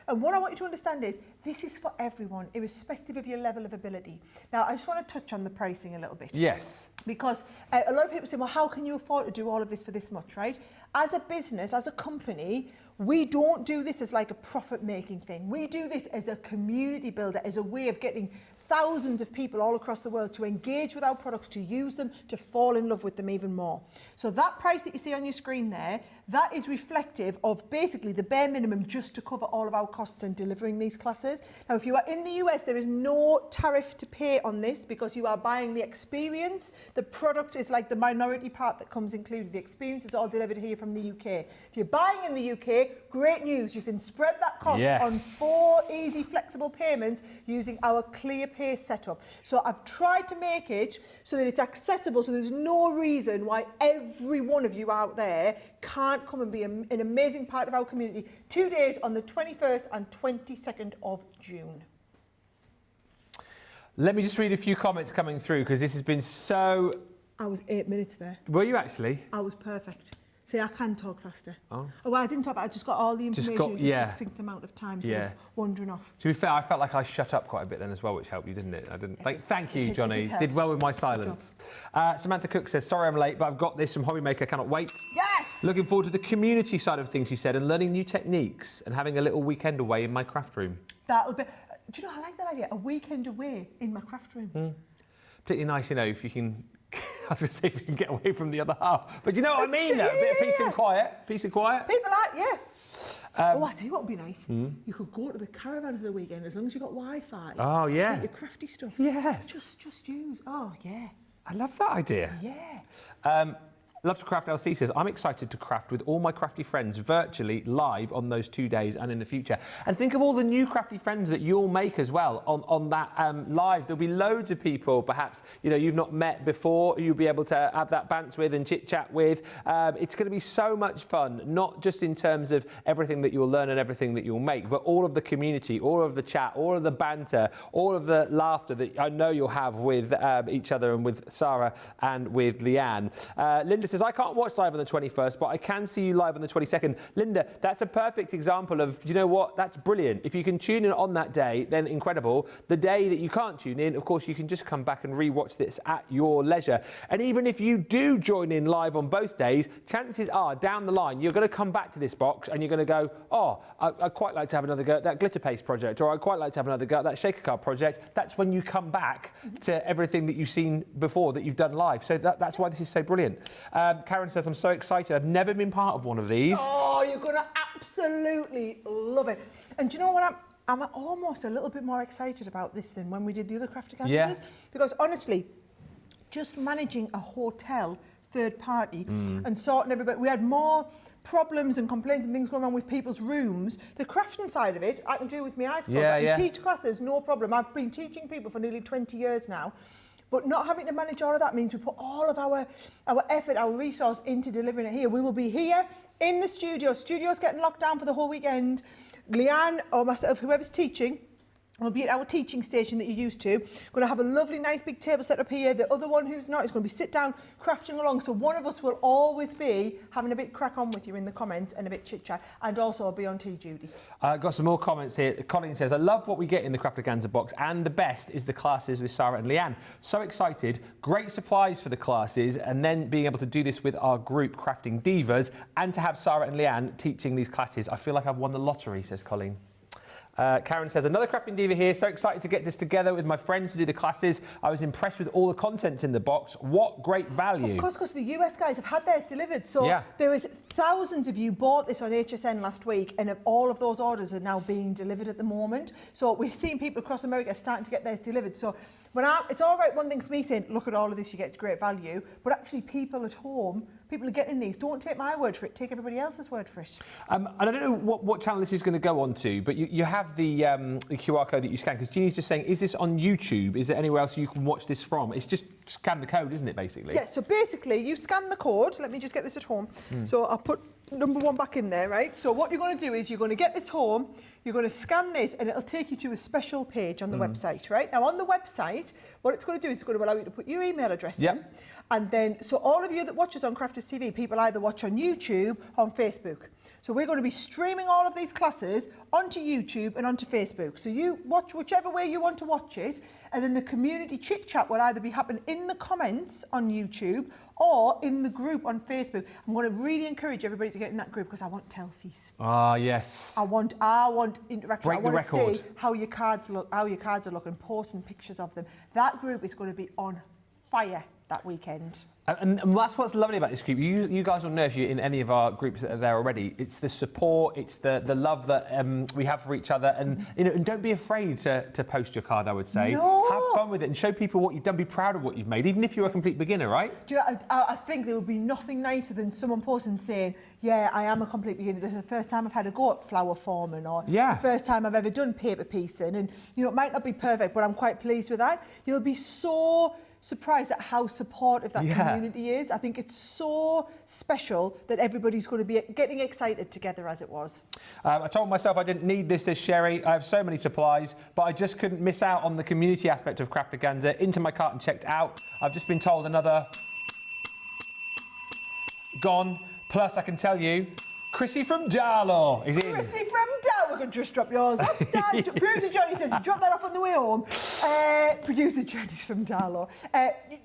And what I want you to understand is this is for everyone, irrespective of your level of ability. Now, I just want to touch on the pricing a little bit. Yes. Because a lot of people say, well, how can you afford to do all of this for this much, right? As a business, as a company, we don't do this as like a profit-making thing. We do this as a community builder, as a way of getting thousands of people all across the world to engage with our products, to use them, to fall in love with them even more. So that price that you see on your screen there, that is reflective of basically the bare minimum just to cover all of our costs in delivering these classes. Now, if you are in the US, there is no tariff to pay on this because you are buying the experience. The product is like the minority part that comes included. The experience is all delivered here from the UK. If you're buying in the UK, great news. You can spread that cost on 4 easy, flexible payments using our Clear Pay setup. So I've tried to make it so that it's accessible, so there's no reason why every one of you out there can't come and be an amazing part of our community. 2 days on the 21st and 22nd of June. Let me just read a few comments coming through because this has been so... I was 8 minutes there. Were you actually? I was perfect. See, I can talk faster. Oh. Well, I didn't talk, but I just got all the information in a succinct amount of time, so wandering off. To be fair, I felt like I shut up quite a bit then as well, which helped you, didn't it? I didn't. Thank you, Johnny. Did well with my silence. Samantha Cook says, sorry I'm late, but I've got this from Hobbymaker. Cannot wait. Yes! Looking forward to the community side of things, she said, and learning new techniques and having a little weekend away in my craft room. That'll be... Do you know, I like that idea. A weekend away in my craft room. Particularly nice, you know, if you can... I was going to say if you can get away from the other half. But you know what I mean, though? A bit of peace and quiet. Peace and quiet. People like, I tell you what would be nice. You could go to the caravan for the weekend as long as you got Wi-Fi. Oh, yeah. Take your crafty stuff. Yes. Just use. Oh, yeah. I love that idea. Yeah. Love to Craft LC says, I'm excited to craft with all my crafty friends virtually live on those 2 days and in the future. And think of all the new crafty friends that you'll make as well on that live. There'll be loads of people perhaps you've not met before, you'll be able to have that banter with and chit chat with. It's going to be so much fun, not just in terms of everything that you'll learn and everything that you'll make, but all of the community, all of the chat, all of the banter, all of the laughter that I know you'll have with each other and with Sara and with Leanne. Linda says, I can't watch live on the 21st, but I can see you live on the 22nd. Linda, that's a perfect example of, you know what, that's brilliant. If you can tune in on that day, then incredible. The day that you can't tune in, of course, you can just come back and re-watch this at your leisure. And even if you do join in live on both days, chances are down the line, you're going to come back to this box and you're going to go, oh, I'd quite like to have another go at that glitter paste project, or I'd quite like to have another go at that shaker card project. That's when you come back to everything that you've seen before that you've done live. So that's why this is so brilliant. Karen says, I'm so excited. I've never been part of one of these. Oh, you're going to absolutely love it. And do you know what? I'm almost a little bit more excited about this than when we did the other Craftaganzas. Yeah. Because honestly, just managing a hotel third party and sorting everybody, we had more problems and complaints and things going on with people's rooms. The crafting side of it, I can do with my eyes closed. I can teach classes, no problem. I've been teaching people for nearly 20 years now. But not having to manage all of that means we put all of our effort, our resource into delivering it here. We will be here in the studio. Studio's getting locked down for the whole weekend. Leanne or myself, whoever's teaching, will be at our teaching station that you're used to. Going to have a lovely, nice big table set up here. The other one who's not is going to be sit down, crafting along. So one of us will always be having a bit crack on with you in the comments and a bit chit chat, and also I'll be on tea duty. Got some more comments here. Colin says, I love what we get in the Craftaganza box, and the best is the classes with Sara and Leanne. So excited. Great supplies for the classes, and then being able to do this with our group Crafting Divas, and to have Sara and Leanne teaching these classes. I feel like I've won the lottery, says Colleen. Karen says, another crafting diva here. So excited to get this together with my friends to do the classes. I was impressed with all the contents in the box. What great value. Of course, because the US guys have had theirs delivered. So there is thousands of you bought this on HSN last week, and all of those orders are now being delivered at the moment. So we've seen people across America starting to get theirs delivered. So it's all right, one thing's me saying, look at all of this, you get great value. But actually people at home, people are getting these. Don't take my word for it, take everybody else's word for it. And I don't know what channel this is going to go on to, but you have the QR code that you scan, because Jeannie's just saying, is this on YouTube? Is there anywhere else you can watch this from? It's just scan the code, isn't it, basically? Yeah, so basically you scan the code. Let me just get this at home. So I'll put number 1 back in there, right? So what you're going to do is you're going to get this home, you're going to scan this, and it'll take you to a special page on the website, right? Now on the website, what it's going to do is it's going to allow you to put your email address in. And then, so all of you that watch us on Crafters TV, people either watch on YouTube or on Facebook. So we're going to be streaming all of these classes onto YouTube and onto Facebook. So you watch whichever way you want to watch it, and then the community chit chat will either be happening in the comments on YouTube or in the group on Facebook. I'm going to really encourage everybody to get in that group because I want selfies. Ah, yes. I want interaction. I want to see how your cards look, how your cards are looking, posting pictures of them. That group is going to be on fire that weekend. And that's what's lovely about this group. You guys will know if you're in any of our groups that are there already. It's the support, it's the love that we have for each other, and and don't be afraid to post your card. I would say, have fun with it and show people what you've done. Be proud of what you've made, even if you're a complete beginner, right? Do you know, I think there would be nothing nicer than someone posting saying, "Yeah, I am a complete beginner. This is the first time I've had a go at flower forming, or the first time I've ever done paper piecing." And it might not be perfect, but I'm quite pleased with that. You'll be so surprised at how supportive that community is. I think it's so special that everybody's going to be getting excited together as it was. I told myself I didn't need this, says Sherry. I have so many supplies, but I just couldn't miss out on the community aspect of Craftaganza. Into my cart and checked out. I've just been told another gone. Plus, I can tell you, Chrissy from Darlaw is in. Chrissy from Darlaw, we're going to just drop yours off. Producer Johnny says, drop that off on the way home. Producer Johnny's from Darlaw.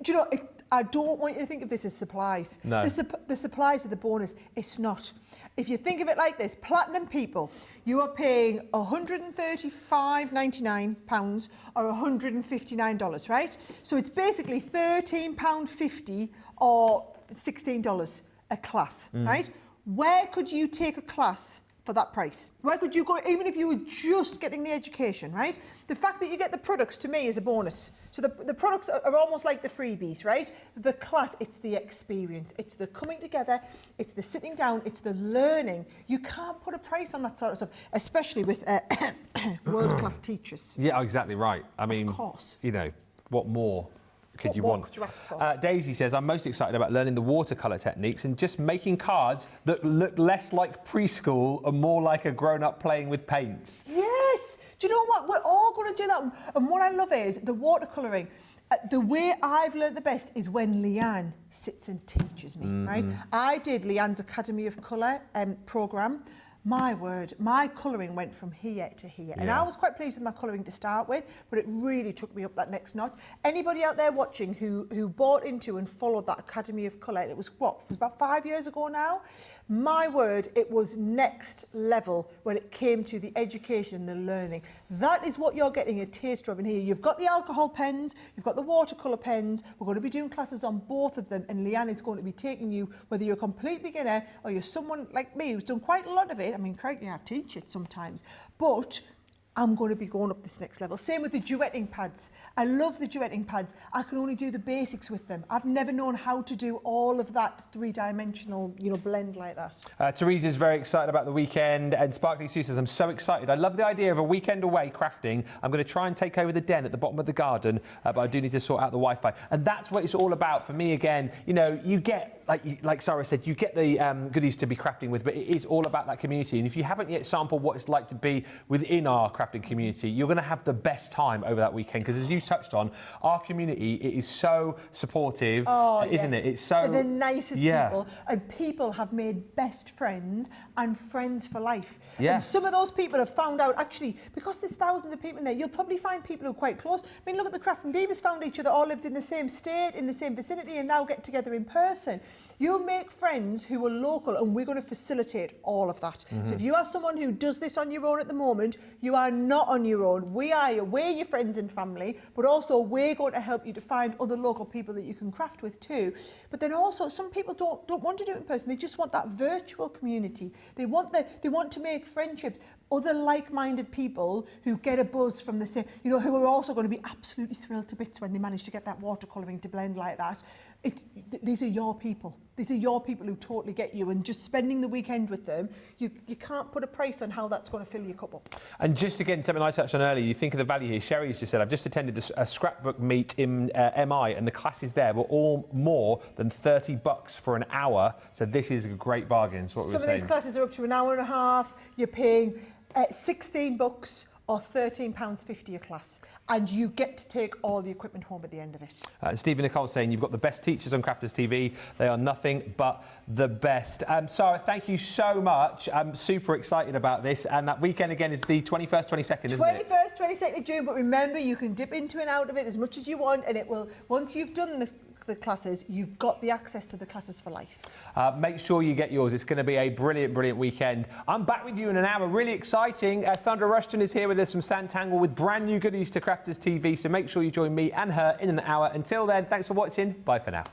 Do you know, I don't want you to think of this as supplies. No. The supplies are the bonus. It's not. If you think of it like this, platinum people, you are paying £135.99 or $159, right? So it's basically £13.50 or $16 a class, right? Where could you take a class for that price? Why could you go, even if you were just getting the education, right? The fact that you get the products to me is a bonus. So the products are almost like the freebies, right? The class, it's the experience. It's the coming together, it's the sitting down, it's the learning. You can't put a price on that sort of stuff, especially with world-class teachers. Yeah, exactly right. I mean, of course. You know, what more could you want? What could you ask for? Daisy says, I'm most excited about learning the watercolour techniques and just making cards that look less like preschool and more like a grown-up playing with paints. Yes! Do you know what? We're all going to do that. And what I love is the watercolouring. The way I've learnt the best is when Leanne sits and teaches me, right? I did Leanne's Academy of Colour programme. My word, my colouring went from here to here. And I was quite pleased with my colouring to start with, but it really took me up that next notch. Anybody out there watching who bought into and followed that Academy of Colour, it was what, it was about 5 years ago now? My word, it was next level when it came to the education and the learning. That is what you're getting a taster of in here. You've got the alcohol pens, you've got the watercolour pens. We're going to be doing classes on both of them, and Leanne is going to be taking you, whether you're a complete beginner or you're someone like me who's done quite a lot of it. I mean, crikey, I teach it sometimes, but I'm going to be going up this next level. Same with the duetting pads. I love the duetting pads. I can only do the basics with them. I've never known how to do all of that three-dimensional, you know, blend like that. Teresa's very excited about the weekend, and Sparkly Sue says, I'm so excited. I love the idea of a weekend away crafting. I'm going to try and take over the den at the bottom of the garden, but I do need to sort out the Wi-Fi. And that's what it's all about for me again. You know, you get, like Sarah said, you get the goodies to be crafting with, but it is all about that community. And if you haven't yet sampled what it's like to be within our crafting community, you're going to have the best time over that weekend, because as you touched on, our community, it is so supportive, isn't it? It's so... They're the nicest people, and people have made best friends and friends for life. And some of those people have found out, actually, because there's thousands of people in there, you'll probably find people who are quite close. I mean, look at the Craft and Davies found each other, all lived in the same state, in the same vicinity, and now get together in person. You'll make friends who are local, and we're going to facilitate all of that. So if you are someone who does this on your own at the moment, you are not on your own. We're your friends and family, but also we're going to help you to find other local people that you can craft with too. But then also, some people don't want to do it in person. They just want that virtual community. They want to make friendships, other like-minded people who get a buzz from the same, you know, who are also going to be absolutely thrilled to bits when they manage to get that watercolouring to blend like that. These are your people. These are your people who totally get you, and just spending the weekend with them, you can't put a price on how that's going to fill your cup up. And just again, something I touched on earlier, you think of the value here. Sherry's just said, I've just attended a scrapbook meet in MI, and the classes there were all more than $30 for an hour. So this is a great bargain. Some of these classes are up to an hour and a half. You're paying $16 or £13.50 a class, and you get to take all the equipment home at the end of it. Stephen Nicole saying, you've got the best teachers on Crafters TV. They are nothing but the best. Sarah, thank you so much. I'm super excited about this, and that weekend again is the 21st, 22nd, isn't it? 21st, 22nd of June, but remember, you can dip into and out of it as much as you want, and it will, once you've done the classes, you've got the access to the classes for life. Make sure you get yours. It's going to be a brilliant, brilliant weekend. I'm back with you in an hour. Really exciting. Sandra Rushton is here with us from Santangle with brand new goodies to Crafters TV. So make sure you join me and her in an hour. Until then, thanks for watching. Bye for now.